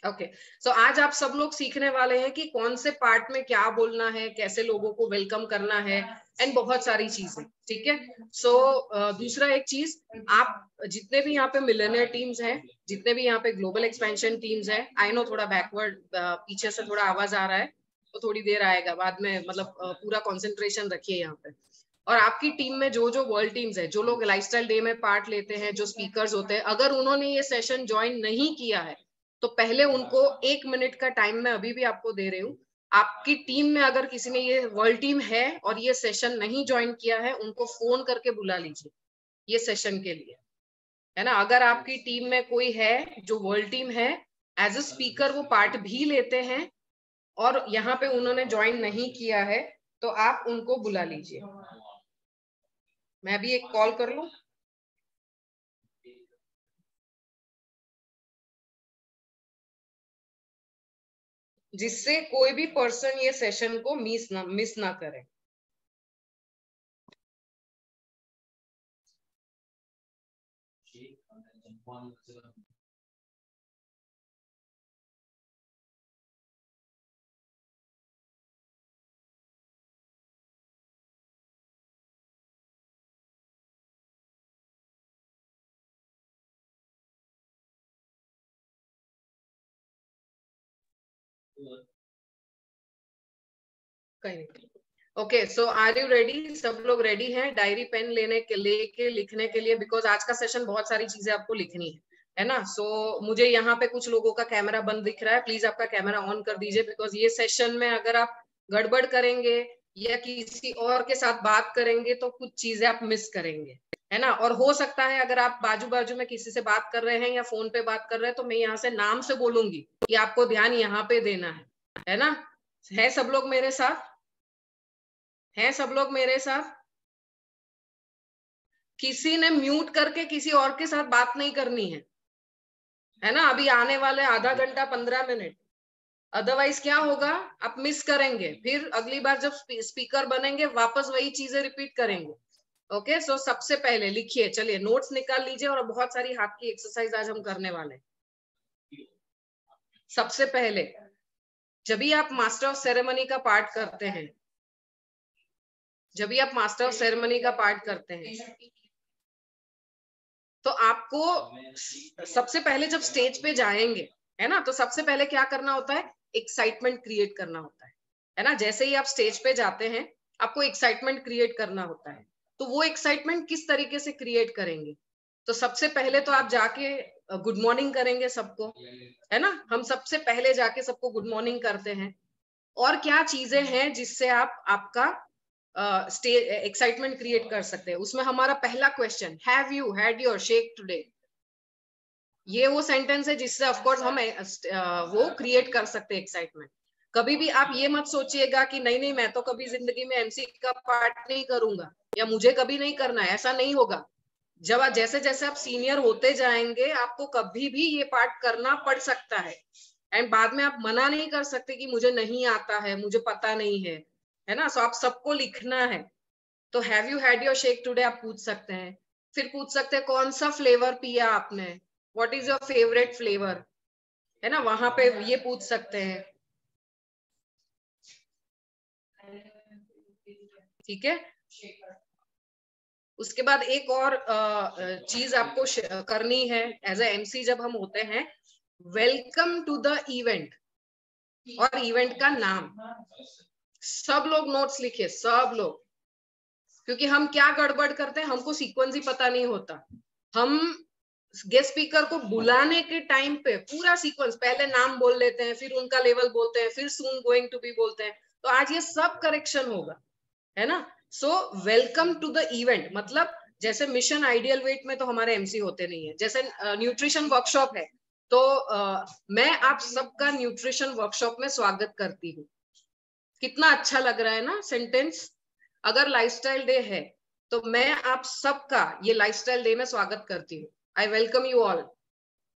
Okay, सो आज आप सब लोग सीखने वाले हैं कि कौन से पार्ट में क्या बोलना है, कैसे लोगों को वेलकम करना है एंड बहुत सारी चीजें, ठीक है। सो दूसरा एक चीज, आप जितने भी यहाँ पे मिलियनियर टीम्स हैं, जितने भी यहाँ पे ग्लोबल एक्सपेंशन टीम्स हैं, आई नो थोड़ा बैकवर्ड पीछे से थोड़ा आवाज आ रहा है, तो थोड़ी देर आएगा बाद में, मतलब पूरा कॉन्सेंट्रेशन रखिए यहाँ पे। और आपकी टीम में जो जो वर्ल्ड टीम्स है, जो लोग लाइफस्टाइल डे में पार्ट लेते हैं, जो स्पीकर्स होते हैं, अगर उन्होंने ये सेशन ज्वाइन नहीं किया है तो पहले उनको 1 मिनट का टाइम मैं अभी भी आपको दे रही हूँ। आपकी टीम में अगर किसी ने, ये वर्ल्ड टीम है और ये सेशन नहीं ज्वाइन किया है, उनको फोन करके बुला लीजिए ये सेशन के लिए, है ना। अगर आपकी टीम में कोई है जो वर्ल्ड टीम है, एज अ स्पीकर वो पार्ट भी लेते हैं और यहाँ पे उन्होंने ज्वाइन नहीं किया है, तो आप उनको बुला लीजिए। मैं भी एक कॉल कर लूं, जिससे कोई भी पर्सन ये सेशन को मिस ना करे। कहीं नहीं। Okay, so are you ready? सब लोग रेडी हैं डायरी पेन लेके लिखने के लिए? बिकॉज आज का सेशन बहुत सारी चीजें आपको लिखनी है ना। सो मुझे यहाँ पे कुछ लोगों का कैमरा बंद दिख रहा है, प्लीज आपका कैमरा ऑन कर दीजिए, बिकॉज ये सेशन में अगर आप गड़बड़ करेंगे या किसी और के साथ बात करेंगे तो कुछ चीजें आप मिस करेंगे, है ना। और हो सकता है अगर आप बाजू बाजू में किसी से बात कर रहे हैं या फोन पे बात कर रहे हैं, तो मैं यहाँ से नाम से बोलूंगी कि आपको ध्यान यहाँ पे देना है ना। है सब लोग मेरे साथ? हैं सब लोग मेरे साथ? किसी ने म्यूट करके किसी और के साथ बात नहीं करनी है ना। अभी आने वाले आधा घंटा 15 मिनट, अदरवाइज क्या होगा, आप मिस करेंगे, फिर अगली बार जब स्पीकर बनेंगे वापस वही चीजें रिपीट करेंगे। ओके, सो सबसे पहले लिखिए, चलिए नोट्स निकाल लीजिए, और बहुत सारी हाथ की एक्सरसाइज आज हम करने वाले। सबसे पहले जब भी आप मास्टर ऑफ सेरेमनी का पार्ट करते हैं, जब भी आप मास्टर ऑफ सेरेमनी का पार्ट करते हैं, तो आपको सबसे पहले जब स्टेज पे जाएंगे, है ना, तो सबसे पहले क्या करना होता है, एक्साइटमेंट क्रिएट करना होता है ना। जैसे ही आप स्टेज पे जाते हैं, आपको एक्साइटमेंट क्रिएट करना होता है। तो वो एक्साइटमेंट किस तरीके से क्रिएट करेंगे? तो सबसे पहले तो आप जाके गुड मॉर्निंग करेंगे सबको, है ना। हम सबसे पहले जाके सबको गुड मॉर्निंग करते हैं। और क्या चीजें हैं जिससे आप आपका एक्साइटमेंट क्रिएट कर सकते हैं? उसमें हमारा पहला question, have you had your shake today? ये वो सेंटेंस है जिससे ऑफकोर्स हम वो क्रिएट कर सकते हैं एक्साइटमेंट। कभी भी आप ये मत सोचिएगा कि नहीं नहीं मैं तो कभी जिंदगी में एमसी का पार्ट नहीं करूंगा या मुझे कभी नहीं करना है, ऐसा नहीं होगा। जब जैसे जैसे आप सीनियर होते जाएंगे, आपको कभी भी ये पार्ट करना पड़ सकता है, एंड बाद में आप मना नहीं कर सकते कि मुझे नहीं आता है, मुझे पता नहीं है ना। सो आप सबको लिखना है। तो have you had your shake today आप पूछ सकते हैं। फिर पूछ सकते हैं कौन सा फ्लेवर पिया आपने, what is your favourite flavour, है ना, वहां पे ये पूछ सकते हैं। ठीक है। उसके बाद एक और चीज आपको करनी है एज ए एमसी जब हम होते हैं, वेलकम टू द इवेंट, और इवेंट का नाम। सब लोग नोट्स लिखिए, सब लोग, क्योंकि हम क्या गड़बड़ करते हैं, हमको सीक्वेंस ही पता नहीं होता। हम गेस्ट स्पीकर को बुलाने के टाइम पे पूरा सीक्वेंस, पहले नाम बोल लेते हैं, फिर उनका लेवल बोलते हैं, फिर सून गोइंग टू बी बोलते हैं। तो आज ये सब करेक्शन होगा, है ना। So welcome to the event मतलब, जैसे मिशन आइडियल वेट में तो हमारे एमसी होते नहीं है, जैसे न्यूट्रिशन वर्कशॉप है, तो मैं आप सबका न्यूट्रिशन वर्कशॉप में स्वागत करती हूँ। कितना अच्छा लग रहा है ना सेंटेंस। अगर लाइफस्टाइल डे है तो मैं आप सबका ये लाइफस्टाइल डे में स्वागत करती हूँ, आई वेलकम यू ऑल।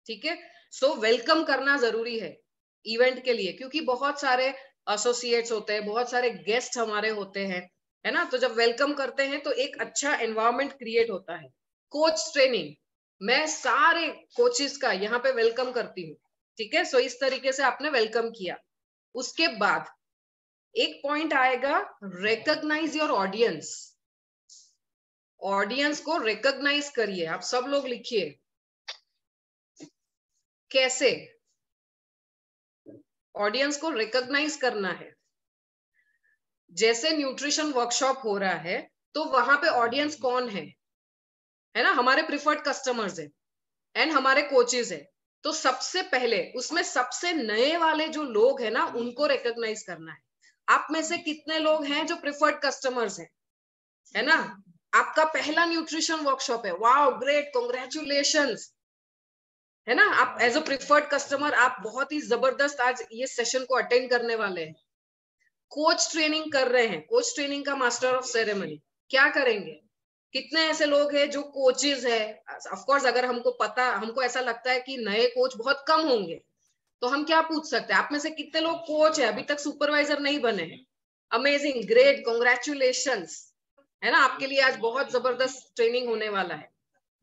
ठीक है। सो वेलकम करना जरूरी है इवेंट के लिए, क्योंकि बहुत सारे एसोसिएट्स होते हैं, बहुत सारे गेस्ट हमारे होते हैं, है ना। तो जब वेलकम करते हैं तो एक अच्छा एनवायरनमेंट क्रिएट होता है। कोच ट्रेनिंग, मैं सारे कोचेस का यहाँ पे वेलकम करती हूँ, ठीक है। सो इस तरीके से आपने वेलकम किया। उसके बाद एक पॉइंट आएगा, रिकॉग्नाइज योर ऑडियंस। ऑडियंस को रिकॉग्नाइज करिए। आप सब लोग लिखिए कैसे ऑडियंस को रिकॉग्नाइज करना है। जैसे न्यूट्रिशन वर्कशॉप हो रहा है तो वहां पे ऑडियंस कौन है ना, हमारे प्रिफर्ड कस्टमर्स है एंड हमारे कोचेस है। तो सबसे पहले उसमें सबसे नए वाले जो लोग हैं ना, उनको रिकॉग्नाइज करना है। आप में से कितने लोग हैं जो प्रिफर्ड कस्टमर्स हैं, है ना? आपका पहला न्यूट्रिशन वर्कशॉप है, वाओ ग्रेट, कांग्रेचुलेशंस, है ना? आप एज अ प्रिफर्ड कस्टमर आप बहुत ही जबरदस्त आज ये सेशन को अटेंड करने वाले हैं। कोच ट्रेनिंग कर रहे हैं, कोच ट्रेनिंग का मास्टर ऑफ सेरेमनी क्या करेंगे? कितने ऐसे लोग हैं जो कोचेस है? ऑफ कोर्स अगर हमको ऐसा लगता है कि नए कोच बहुत कम होंगे, तो हम क्या पूछ सकते हैं, आप में से कितने लोग कोच है, अभी तक सुपरवाइजर नहीं बने हैं? अमेजिंग, ग्रेट, कांग्रेचुलेशंस, है ना? आपके लिए आज बहुत जबरदस्त ट्रेनिंग होने वाला है,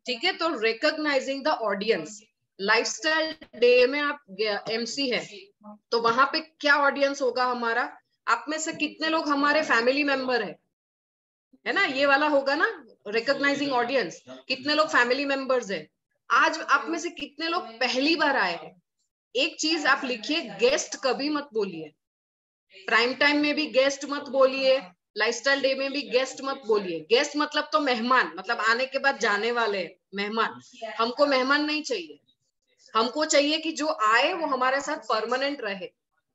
ठीक है। तो recognising the audience. Lifestyle day में आप एमसी है, तो वहां पे क्या ऑडियंस होगा हमारा? आप में से कितने लोग हमारे फैमिली मेंबर है ना? ये वाला होगा ना, रिकॉग्नाइजिंग ऑडियंस। कितने लोग फैमिली मेंबर्स है? आज आप में से कितने लोग पहली बार आए हैं? एक चीज आप लिखिए, गेस्ट कभी मत बोलिए। प्राइम टाइम में भी गेस्ट मत बोलिए, लाइफस्टाइल डे में भी गेस्ट मत बोलिए। गेस्ट मतलब तो मेहमान, मतलब आने के बाद जाने वाले मेहमान। हमको मेहमान नहीं चाहिए, हमको चाहिए कि जो आए वो हमारे साथ परमानेंट रहे,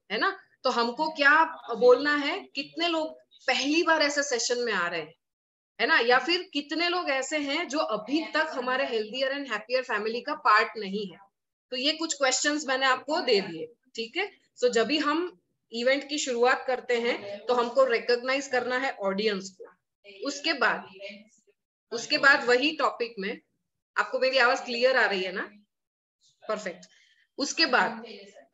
है ना? तो हमको क्या बोलना है, कितने लोग पहली बार ऐसे सेशन में आ रहे हैं, है ना? या फिर कितने लोग ऐसे हैं जो अभी तक हमारे हेल्थियर एंड हैप्पियर फैमिली का पार्ट नहीं है। तो ये कुछ क्वेश्चंस मैंने आपको दे दिए, ठीक है। सो जब भी हम इवेंट की शुरुआत करते हैं तो हमको रिकॉग्नाइज करना है ऑडियंस को। उसके बाद वही टॉपिक में, आपको मेरी आवाज क्लियर आ रही है ना? परफेक्ट। उसके बाद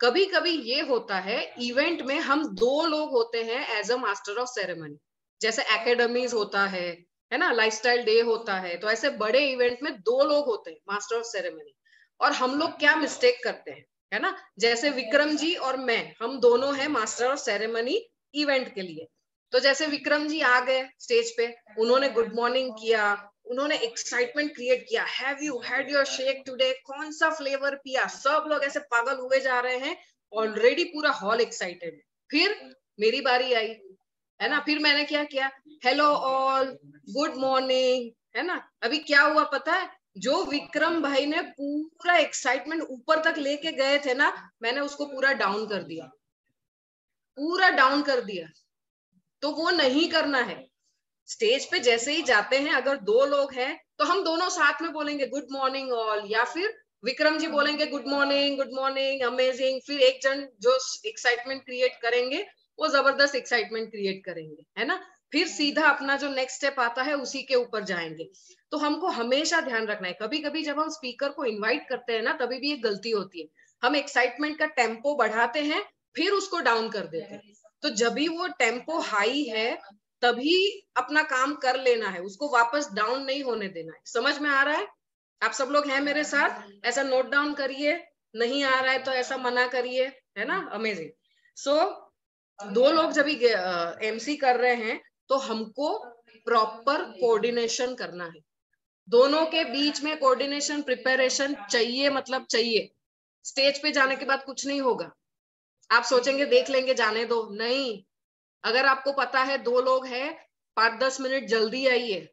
कभी कभी ये होता है, इवेंट में हम 2 लोग होते हैं as a master of ceremony. जैसे एकेडमीज होता है ना, लाइफस्टाइल डे होता है, तो ऐसे बड़े इवेंट में 2 लोग होते हैं मास्टर ऑफ सेरेमनी। और हम लोग क्या मिस्टेक करते हैं, है ना? जैसे विक्रम जी और मैं, हम दोनों हैं मास्टर ऑफ सेरेमनी इवेंट के लिए। तो जैसे विक्रम जी आ गए स्टेज पे, उन्होंने गुड मॉर्निंग किया, उन्होंने एक्साइटमेंट क्रिएट किया, have you had your shake today, कौन सा फ्लेवर पिया? सब लोग ऐसे पागल हुए जा रहे हैं, ऑलरेडी पूरा हॉल एक्साइटेड है। फिर मेरी बारी आई, है ना? फिर मैंने क्या किया, हेलो ऑल, गुड मॉर्निंग, है ना? अभी क्या हुआ पता है? जो विक्रम भाई ने पूरा एक्साइटमेंट ऊपर तक लेके गए थे ना, मैंने उसको पूरा डाउन कर दिया, पूरा डाउन कर दिया। तो वो नहीं करना है। स्टेज पे जैसे ही जाते हैं, अगर 2 लोग हैं तो हम दोनों साथ में बोलेंगे गुड मॉर्निंग ऑल, या फिर विक्रम जी बोलेंगे गुड मॉर्निंग अमेजिंग। फिर एक जन जो एक्साइटमेंट क्रिएट करेंगे, वो जबरदस्त एक्साइटमेंट क्रिएट करेंगे, है ना? फिर सीधा अपना जो नेक्स्ट स्टेप आता है उसी के ऊपर जाएंगे। तो हमको हमेशा ध्यान रखना है, कभी कभी जब हम स्पीकर को इन्वाइट करते हैं ना, तभी भी एक गलती होती है, हम एक्साइटमेंट का टेम्पो बढ़ाते हैं, फिर उसको डाउन कर देते हैं। तो जब भी वो टेम्पो हाई है, तभी अपना काम कर लेना है, उसको वापस डाउन नहीं होने देना है। समझ में आ रहा है? आप सब लोग हैं मेरे साथ? ऐसा नोट डाउन करिए, नहीं आ रहा है तो ऐसा मना करिए, है ना? अमेजिंग। सो 2 लोग जब एमसी कर रहे हैं तो हमको प्रॉपर कोऑर्डिनेशन करना है। दोनों के बीच में कोऑर्डिनेशन, प्रिपरेशन चाहिए, मतलब चाहिए। स्टेज पे जाने के बाद कुछ नहीं होगा। आप सोचेंगे देख लेंगे, जाने दो, नहीं। अगर आपको पता है 2 लोग हैं, 5-10 मिनट जल्दी आइए,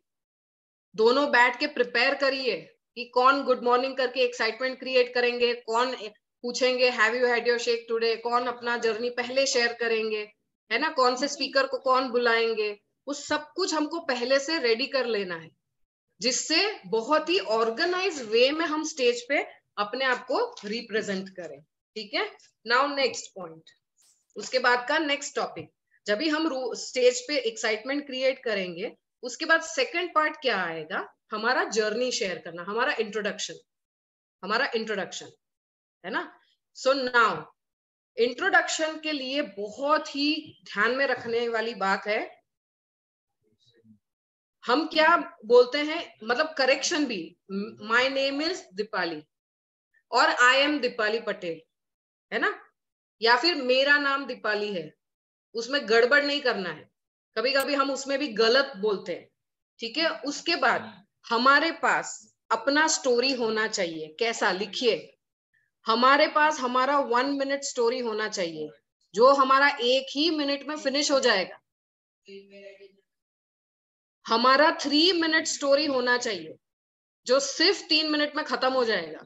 दोनों बैठ के प्रिपेयर करिए कि कौन गुड मॉर्निंग करके एक्साइटमेंट क्रिएट करेंगे, कौन पूछेंगे have you had your shake today, कौन अपना जर्नी पहले शेयर करेंगे, है ना? कौन से स्पीकर को कौन बुलाएंगे, वो सब कुछ हमको पहले से रेडी कर लेना है, जिससे बहुत ही ऑर्गेनाइज वे में हम स्टेज पे अपने आप को रिप्रेजेंट करें, ठीक है। नाउ नेक्स्ट पॉइंट, उसके बाद का नेक्स्ट टॉपिक, जब भी हम स्टेज पे एक्साइटमेंट क्रिएट करेंगे, उसके बाद सेकंड पार्ट क्या आएगा, हमारा जर्नी शेयर करना, हमारा इंट्रोडक्शन, है ना? सो नाउ इंट्रोडक्शन के लिए बहुत ही ध्यान में रखने वाली बात है, हम क्या बोलते हैं, मतलब करेक्शन भी, माय नेम इज दीपाली और आई एम दीपाली पटेल, है ना, या फिर मेरा नाम दीपाली है, उसमें गड़बड़ नहीं करना है। कभी कभी हम उसमें भी गलत बोलते हैं, ठीक है। उसके बाद हमारे पास अपना स्टोरी होना चाहिए। कैसा, लिखिए, हमारे पास हमारा 1 मिनट स्टोरी होना चाहिए, जो हमारा 1 ही मिनट में फिनिश हो जाएगा। हमारा 3 मिनट स्टोरी होना चाहिए, जो सिर्फ 3 मिनट में खत्म हो जाएगा।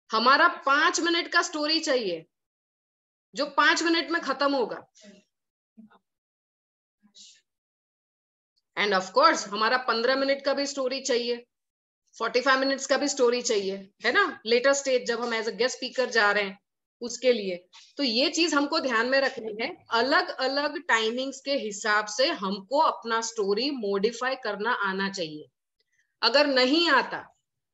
हमारा 5 मिनट का स्टोरी चाहिए, जो 5 मिनट में खत्म होगा। एंड ऑफ कोर्स हमारा 15 मिनट का भी स्टोरी चाहिए, 45 मिनट्स का भी स्टोरी चाहिए, है ना, लेटर स्टेज जब हम एज अ गेस्ट स्पीकर जा रहे हैं उसके लिए। तो ये चीज हमको ध्यान में रखनी है, अलग अलग टाइमिंग्स के हिसाब से हमको अपना स्टोरी मॉडिफाई करना आना चाहिए। अगर नहीं आता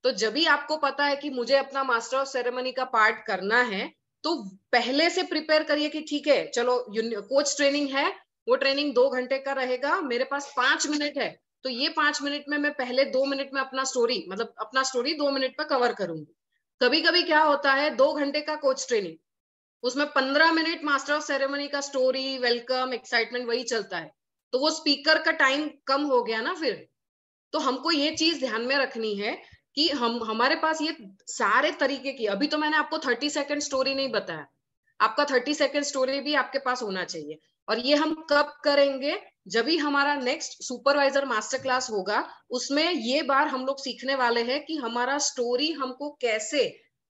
तो जब भी आपको पता है कि मुझे अपना मास्टर ऑफ सेरेमनी का पार्ट करना है, तो पहले से प्रिपेयर करिए कि ठीक है चलो कोच ट्रेनिंग है, वो ट्रेनिंग 2 घंटे का रहेगा, मेरे पास 5 मिनट है, तो ये 5 मिनट में मैं पहले 2 मिनट में अपना स्टोरी, मतलब अपना स्टोरी 2 मिनट में कवर करूंगी। कभी कभी क्या होता है, 2 घंटे का कोच ट्रेनिंग, उसमें 15 मिनट मास्टर ऑफ सेरेमनी का स्टोरी, वेलकम, एक्साइटमेंट वही चलता है, तो वो स्पीकर का टाइम कम हो गया ना फिर। तो हमको ये चीज ध्यान में रखनी है कि हम हमारे पास ये सारे तरीके की, अभी तो मैंने आपको 30 सेकंड स्टोरी नहीं बताया, आपका 30 सेकंड स्टोरी भी आपके पास होना चाहिए। और ये हम कब करेंगे, जब भी हमारा नेक्स्ट सुपरवाइजर मास्टर क्लास होगा, उसमें ये बार हम लोग सीखने वाले हैं कि हमारा स्टोरी हमको कैसे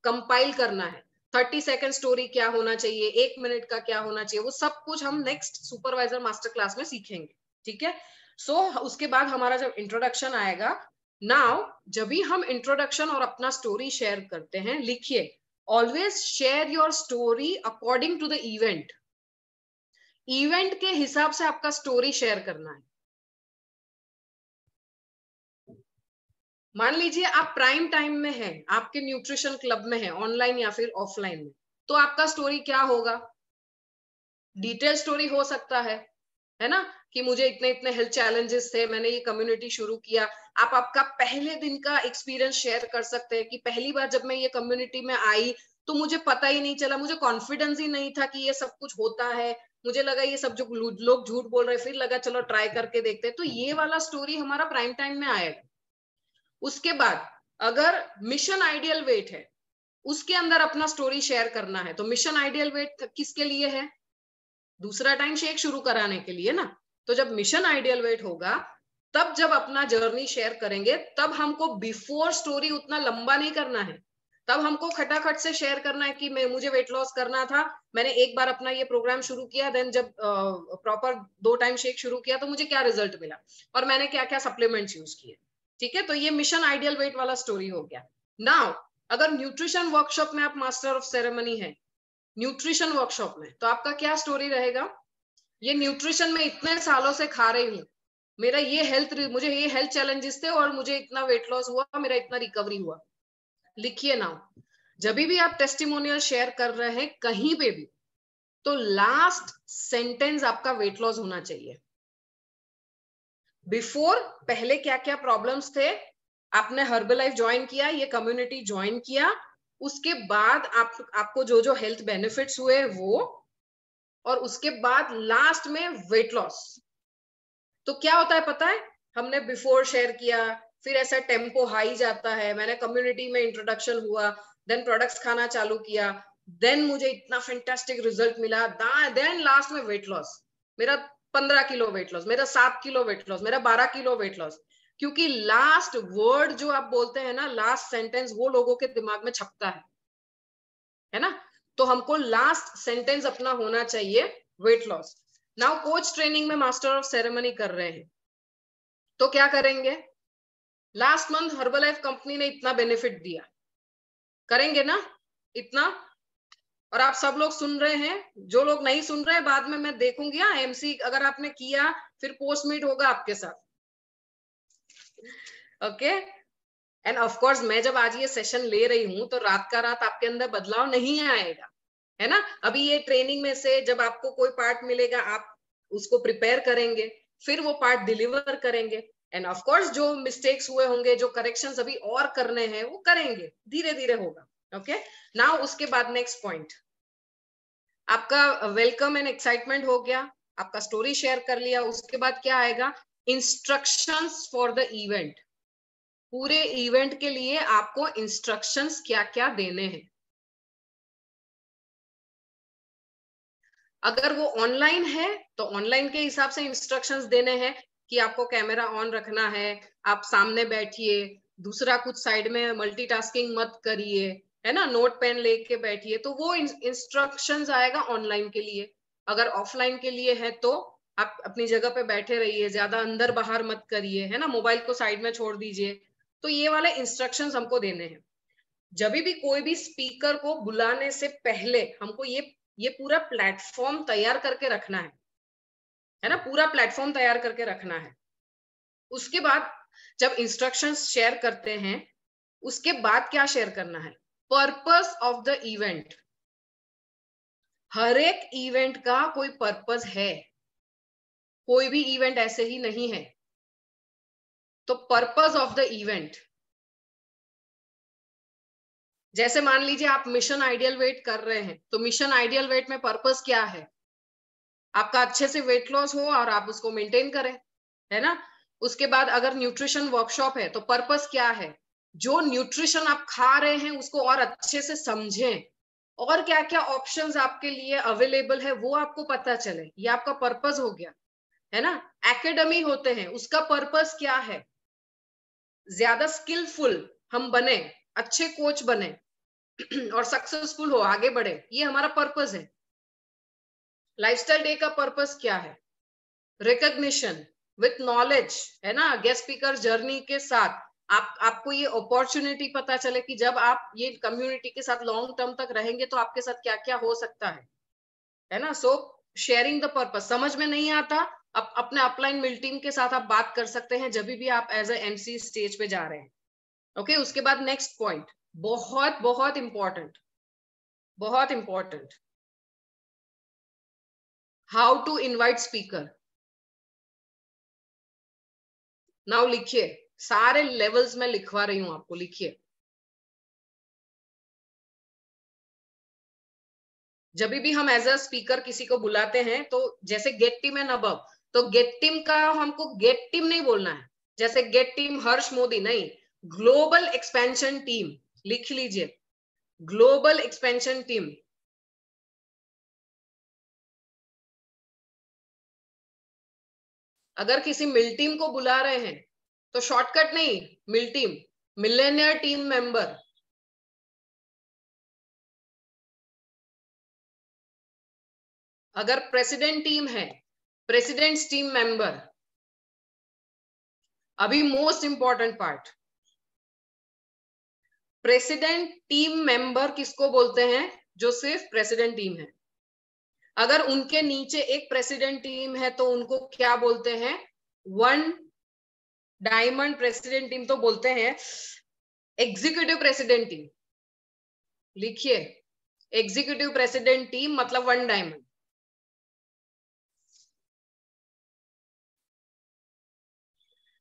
कंपाइल करना है। 30 सेकंड स्टोरी क्या होना चाहिए, 1 मिनट का क्या होना चाहिए, वो सब कुछ हम नेक्स्ट सुपरवाइजर मास्टर क्लास में सीखेंगे, ठीक है। उसके बाद हमारा जब इंट्रोडक्शन आएगा, नाउ जब भी हम इंट्रोडक्शन और अपना स्टोरी शेयर करते हैं, लिखिए, always share your story according to the event. Event के हिसाब से आपका स्टोरी शेयर करना है। मान लीजिए आप प्राइम टाइम में हैं, आपके न्यूट्रिशन क्लब में है, ऑनलाइन या फिर ऑफलाइन में, तो आपका स्टोरी क्या होगा, डिटेल स्टोरी हो सकता है ना, कि मुझे इतने इतने हेल्थ चैलेंजेस थे, मैंने ये कम्युनिटी शुरू किया। आप आपका पहले दिन का एक्सपीरियंस शेयर कर सकते हैं कि पहली बार जब मैं ये कम्युनिटी में आई तो मुझे पता ही नहीं चला, मुझे कॉन्फिडेंस ही नहीं था कि ये सब कुछ होता है, मुझे लगा ये सब जो लोग झूठ बोल रहे हैं, फिर लगा चलो ट्राई करके देखते हैं। तो ये वाला स्टोरी हमारा प्राइम टाइम में आएगा। उसके बाद अगर मिशन आइडियल वेट है, उसके अंदर अपना स्टोरी शेयर करना है, तो मिशन आइडियल वेट किसके लिए है, दूसरा टाइम शेक शुरू कराने के लिए ना। तो जब मिशन आइडियल वेट होगा, तब जब अपना जर्नी शेयर करेंगे, तब हमको बिफोर स्टोरी उतना लंबा नहीं करना है, तब हमको खटाखट से शेयर करना है कि मुझे वेट लॉस करना था, मैंने एक बार अपना ये प्रोग्राम शुरू किया, देन जब प्रॉपर 2 टाइम शेक शुरू किया तो मुझे क्या रिजल्ट मिला और मैंने क्या क्या सप्लीमेंट्स यूज किए, ठीक है। तो ये मिशन आइडियल वेट वाला स्टोरी हो गया। नाउ अगर न्यूट्रिशन वर्कशॉप में आप मास्टर ऑफ सेरेमनी है, न्यूट्रिशन वर्कशॉप में, तो आपका क्या स्टोरी रहेगा, ये न्यूट्रिशन में इतने सालों से खा रही हूँ, मेरा मुझे ये हेल्थ चैलेंजेस थे और मुझे इतना वेट लॉस हुआ, मेरा इतना रिकवरी हुआ। लिखिए ना, जब भी आप टेस्टिमोनियल शेयर कर रहे हैं कहीं पे भी, तो लास्ट सेंटेंस आपका वेट लॉस होना चाहिए। बिफोर पहले क्या क्या प्रॉब्लम्स थे, आपने हर्बलाइफ ज्वाइन किया, ये कम्युनिटी ज्वाइन किया, उसके बाद आपको जो जो हेल्थ बेनिफिट्स हुए वो, और उसके बाद लास्ट में वेट लॉस। तो क्या होता है पता है, हमने बिफोर शेयर किया, फिर ऐसा टेम्पो हाई जाता है, मैंने कम्युनिटी में इंट्रोडक्शन हुआ, देन प्रोडक्ट्स खाना चालू किया, देन मुझे इतना फैंटास्टिक रिजल्ट मिला, देन लास्ट में वेट लॉस, मेरा 15 किलो वेट लॉस, मेरा 7 किलो वेट लॉस, मेरा 12 किलो वेट लॉस। क्योंकि लास्ट वर्ड जो आप बोलते हैं ना, लास्ट सेंटेंस, वो लोगों के दिमाग में छपता है ना। तो हमको लास्ट सेंटेंस अपना होना चाहिए weight loss. Now coach training में मास्टर ऑफ सेरेमनी कर रहे हैं, तो क्या करेंगे, लास्ट मंथ हर्बलाइफ कंपनी ने इतना बेनिफिट दिया, करेंगे ना इतना। और आप सब लोग सुन रहे हैं, जो लोग नहीं सुन रहे हैं बाद में मैं देखूंगी, एमसी अगर आपने किया फिर पोस्ट मीट होगा आपके साथ, ओके। एंड ऑफ कोर्स मैं जब आज ये सेशन ले रही हूं तो रात का रात आपके अंदर बदलाव नहीं आएगा, है ना। अभी ये ट्रेनिंग में से जब आपको कोई पार्ट मिलेगा आप उसको प्रिपेयर करेंगे, फिर वो पार्ट डिलीवर करेंगे, एंड ऑफ कोर्स जो मिस्टेक्स हुए होंगे, जो करेक्शंस अभी और करने हैं वो करेंगे, धीरे धीरे होगा। ओके, नाउ उसके बाद नेक्स्ट पॉइंट, आपका वेलकम एंड एक्साइटमेंट हो गया, आपका स्टोरी शेयर कर लिया, उसके बाद क्या आएगा, इंस्ट्रक्शंस फॉर द इवेंट। पूरे इवेंट के लिए आपको इंस्ट्रक्शंस क्या क्या देने हैं। अगर वो ऑनलाइन है तो ऑनलाइन के हिसाब से इंस्ट्रक्शंस देने हैं कि आपको कैमरा ऑन रखना है, आप सामने बैठिए, दूसरा कुछ साइड में मल्टीटास्किंग मत करिए, है ना, नोट पेन लेके बैठिए, तो वो इंस्ट्रक्शंस आएगा ऑनलाइन के लिए। अगर ऑफलाइन के लिए है तो आप अपनी जगह पे बैठे रहिए, ज्यादा अंदर बाहर मत करिए, है ना, मोबाइल को साइड में छोड़ दीजिए। तो ये वाले इंस्ट्रक्शंस हमको देने हैं। जब भी कोई भी स्पीकर को बुलाने से पहले हमको ये पूरा प्लेटफॉर्म तैयार करके रखना है ना, पूरा प्लेटफॉर्म तैयार करके रखना है। उसके बाद जब इंस्ट्रक्शंस शेयर करते हैं, उसके बाद क्या शेयर करना है, पर्पस ऑफ द इवेंट। हर एक इवेंट का कोई पर्पस है, कोई भी इवेंट ऐसे ही नहीं है। तो पर्पस ऑफ द इवेंट, जैसे मान लीजिए आप मिशन आइडियल वेट कर रहे हैं, तो मिशन आइडियल वेट में पर्पस क्या है, आपका अच्छे से वेट लॉस हो और आप उसको मेंटेन करें, है ना। उसके बाद अगर न्यूट्रिशन वर्कशॉप है तो पर्पस क्या है, जो न्यूट्रिशन आप खा रहे हैं उसको और अच्छे से समझें, और क्या क्या ऑप्शंस आपके लिए अवेलेबल है वो आपको पता चले, ये आपका पर्पस हो गया, है ना। एकेडमी होते हैं, उसका पर्पस क्या है, ज्यादा स्किलफुल हम बने, अच्छे कोच बने और सक्सेसफुल हो, आगे बढ़े, ये हमारा पर्पस है। लाइफस्टाइल डे का पर्पस क्या है, रिकॉग्निशन विथ नॉलेज, है ना, गेस्ट स्पीकर जर्नी के साथ आपको ये अपॉर्चुनिटी पता चले कि जब आप ये कम्युनिटी के साथ लॉन्ग टर्म तक रहेंगे तो आपके साथ क्या क्या हो सकता है ना। सो शेयरिंग द पर्पस, समझ में नहीं आता अपने अपलाइन मिल टीम के साथ आप बात कर सकते हैं जब भी आप एज ए एमसी स्टेज पे जा रहे हैं। ओके, उसके बाद नेक्स्ट पॉइंट, बहुत बहुत इंपॉर्टेंट, बहुत important, how to invite speaker. Now लिखिए, सारे लेवल्स में लिखवा रही हूं आपको, लिखिए। जब भी हम एज अ स्पीकर किसी को बुलाते हैं तो जैसे गेट टीम एंड अबव, तो गेट टीम का हमको गेट टीम नहीं बोलना है, जैसे गेट टीम हर्ष मोदी नहीं, ग्लोबल एक्सपेंशन टीम, लिख लीजिए, ग्लोबल एक्सपेंशन टीम। अगर किसी मिल टीम को बुला रहे हैं तो शॉर्टकट नहीं, मिल टीम, मिलेनियर टीम मेंबर। अगर प्रेसिडेंट टीम है, प्रेसिडेंट्स टीम मेंबर। अभी most important part, president team member किसको बोलते हैं, जो सिर्फ प्रेसिडेंट टीम है। अगर उनके नीचे एक प्रेसिडेंट टीम है तो उनको क्या बोलते हैं, वन डायमंड प्रेसिडेंट टीम तो बोलते हैं एग्जीक्यूटिव प्रेसिडेंट टीम। लिखिए, एग्जीक्यूटिव प्रेसिडेंट टीम मतलब one diamond.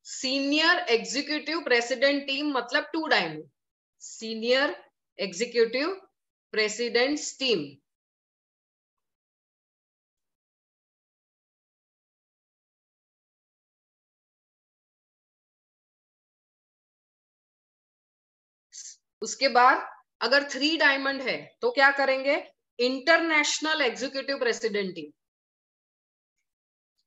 Senior executive president team मतलब two diamond, senior executive presidents team. उसके बाद अगर थ्री डायमंड है तो क्या करेंगे, international executive president team.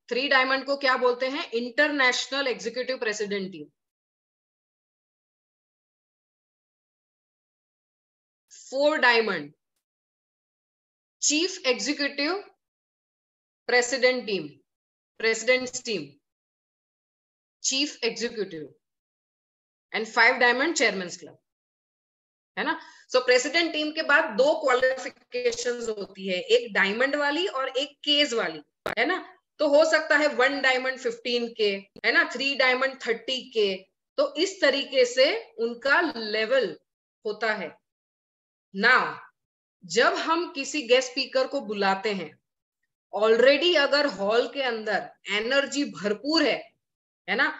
Three diamond को क्या बोलते हैं, international executive president team. Four diamond, chief executive president team, presidents team, chief executive. And five diamond chairman's club, है ना। सो प्रेसिडेंट टीम के बाद दो क्वालिफिकेशंस होती है, एक डायमंड वाली और एक केज वाली, है ना। तो हो सकता है वन डायमंड 15 के, है ना, थ्री डायमंड 30 के, तो इस तरीके से उनका लेवल होता है। नाउ जब हम किसी गेस्ट स्पीकर को बुलाते हैं ऑलरेडी अगर हॉल के अंदर एनर्जी भरपूर है ना,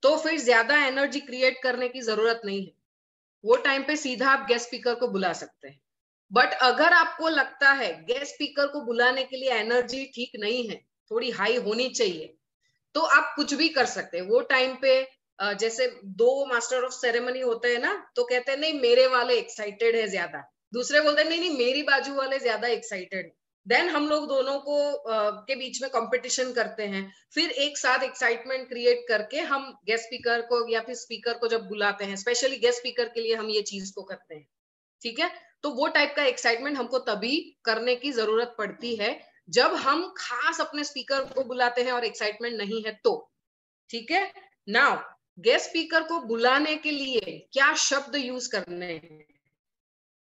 तो फिर ज्यादा एनर्जी क्रिएट करने की जरूरत नहीं है, वो टाइम पे सीधा आप गेस्ट स्पीकर को बुला सकते हैं। बट अगर आपको लगता है गेस्ट स्पीकर को बुलाने के लिए एनर्जी ठीक नहीं है, थोड़ी हाई होनी चाहिए, तो आप कुछ भी कर सकते हैं। वो टाइम पे जैसे दो मास्टर ऑफ सेरेमनी होते हैं ना, तो कहते हैं नहीं मेरे वाले एक्साइटेड है ज्यादा, दूसरे बोलते हैं नहीं नहीं मेरी बाजू वाले ज्यादा एक्साइटेड, देन हम लोग दोनों को के बीच में कंपटीशन करते हैं, फिर एक साथ एक्साइटमेंट क्रिएट करके हम गेस्ट स्पीकर को या फिर स्पीकर को जब बुलाते हैं, स्पेशली गेस्ट स्पीकर के लिए हम ये चीज को करते हैं। ठीक है, तो वो टाइप का एक्साइटमेंट हमको तभी करने की जरूरत पड़ती है जब हम खास अपने स्पीकर को बुलाते हैं और एक्साइटमेंट नहीं है तो। ठीक है, नाउ गेस्ट स्पीकर को बुलाने के लिए क्या शब्द यूज करने हैं,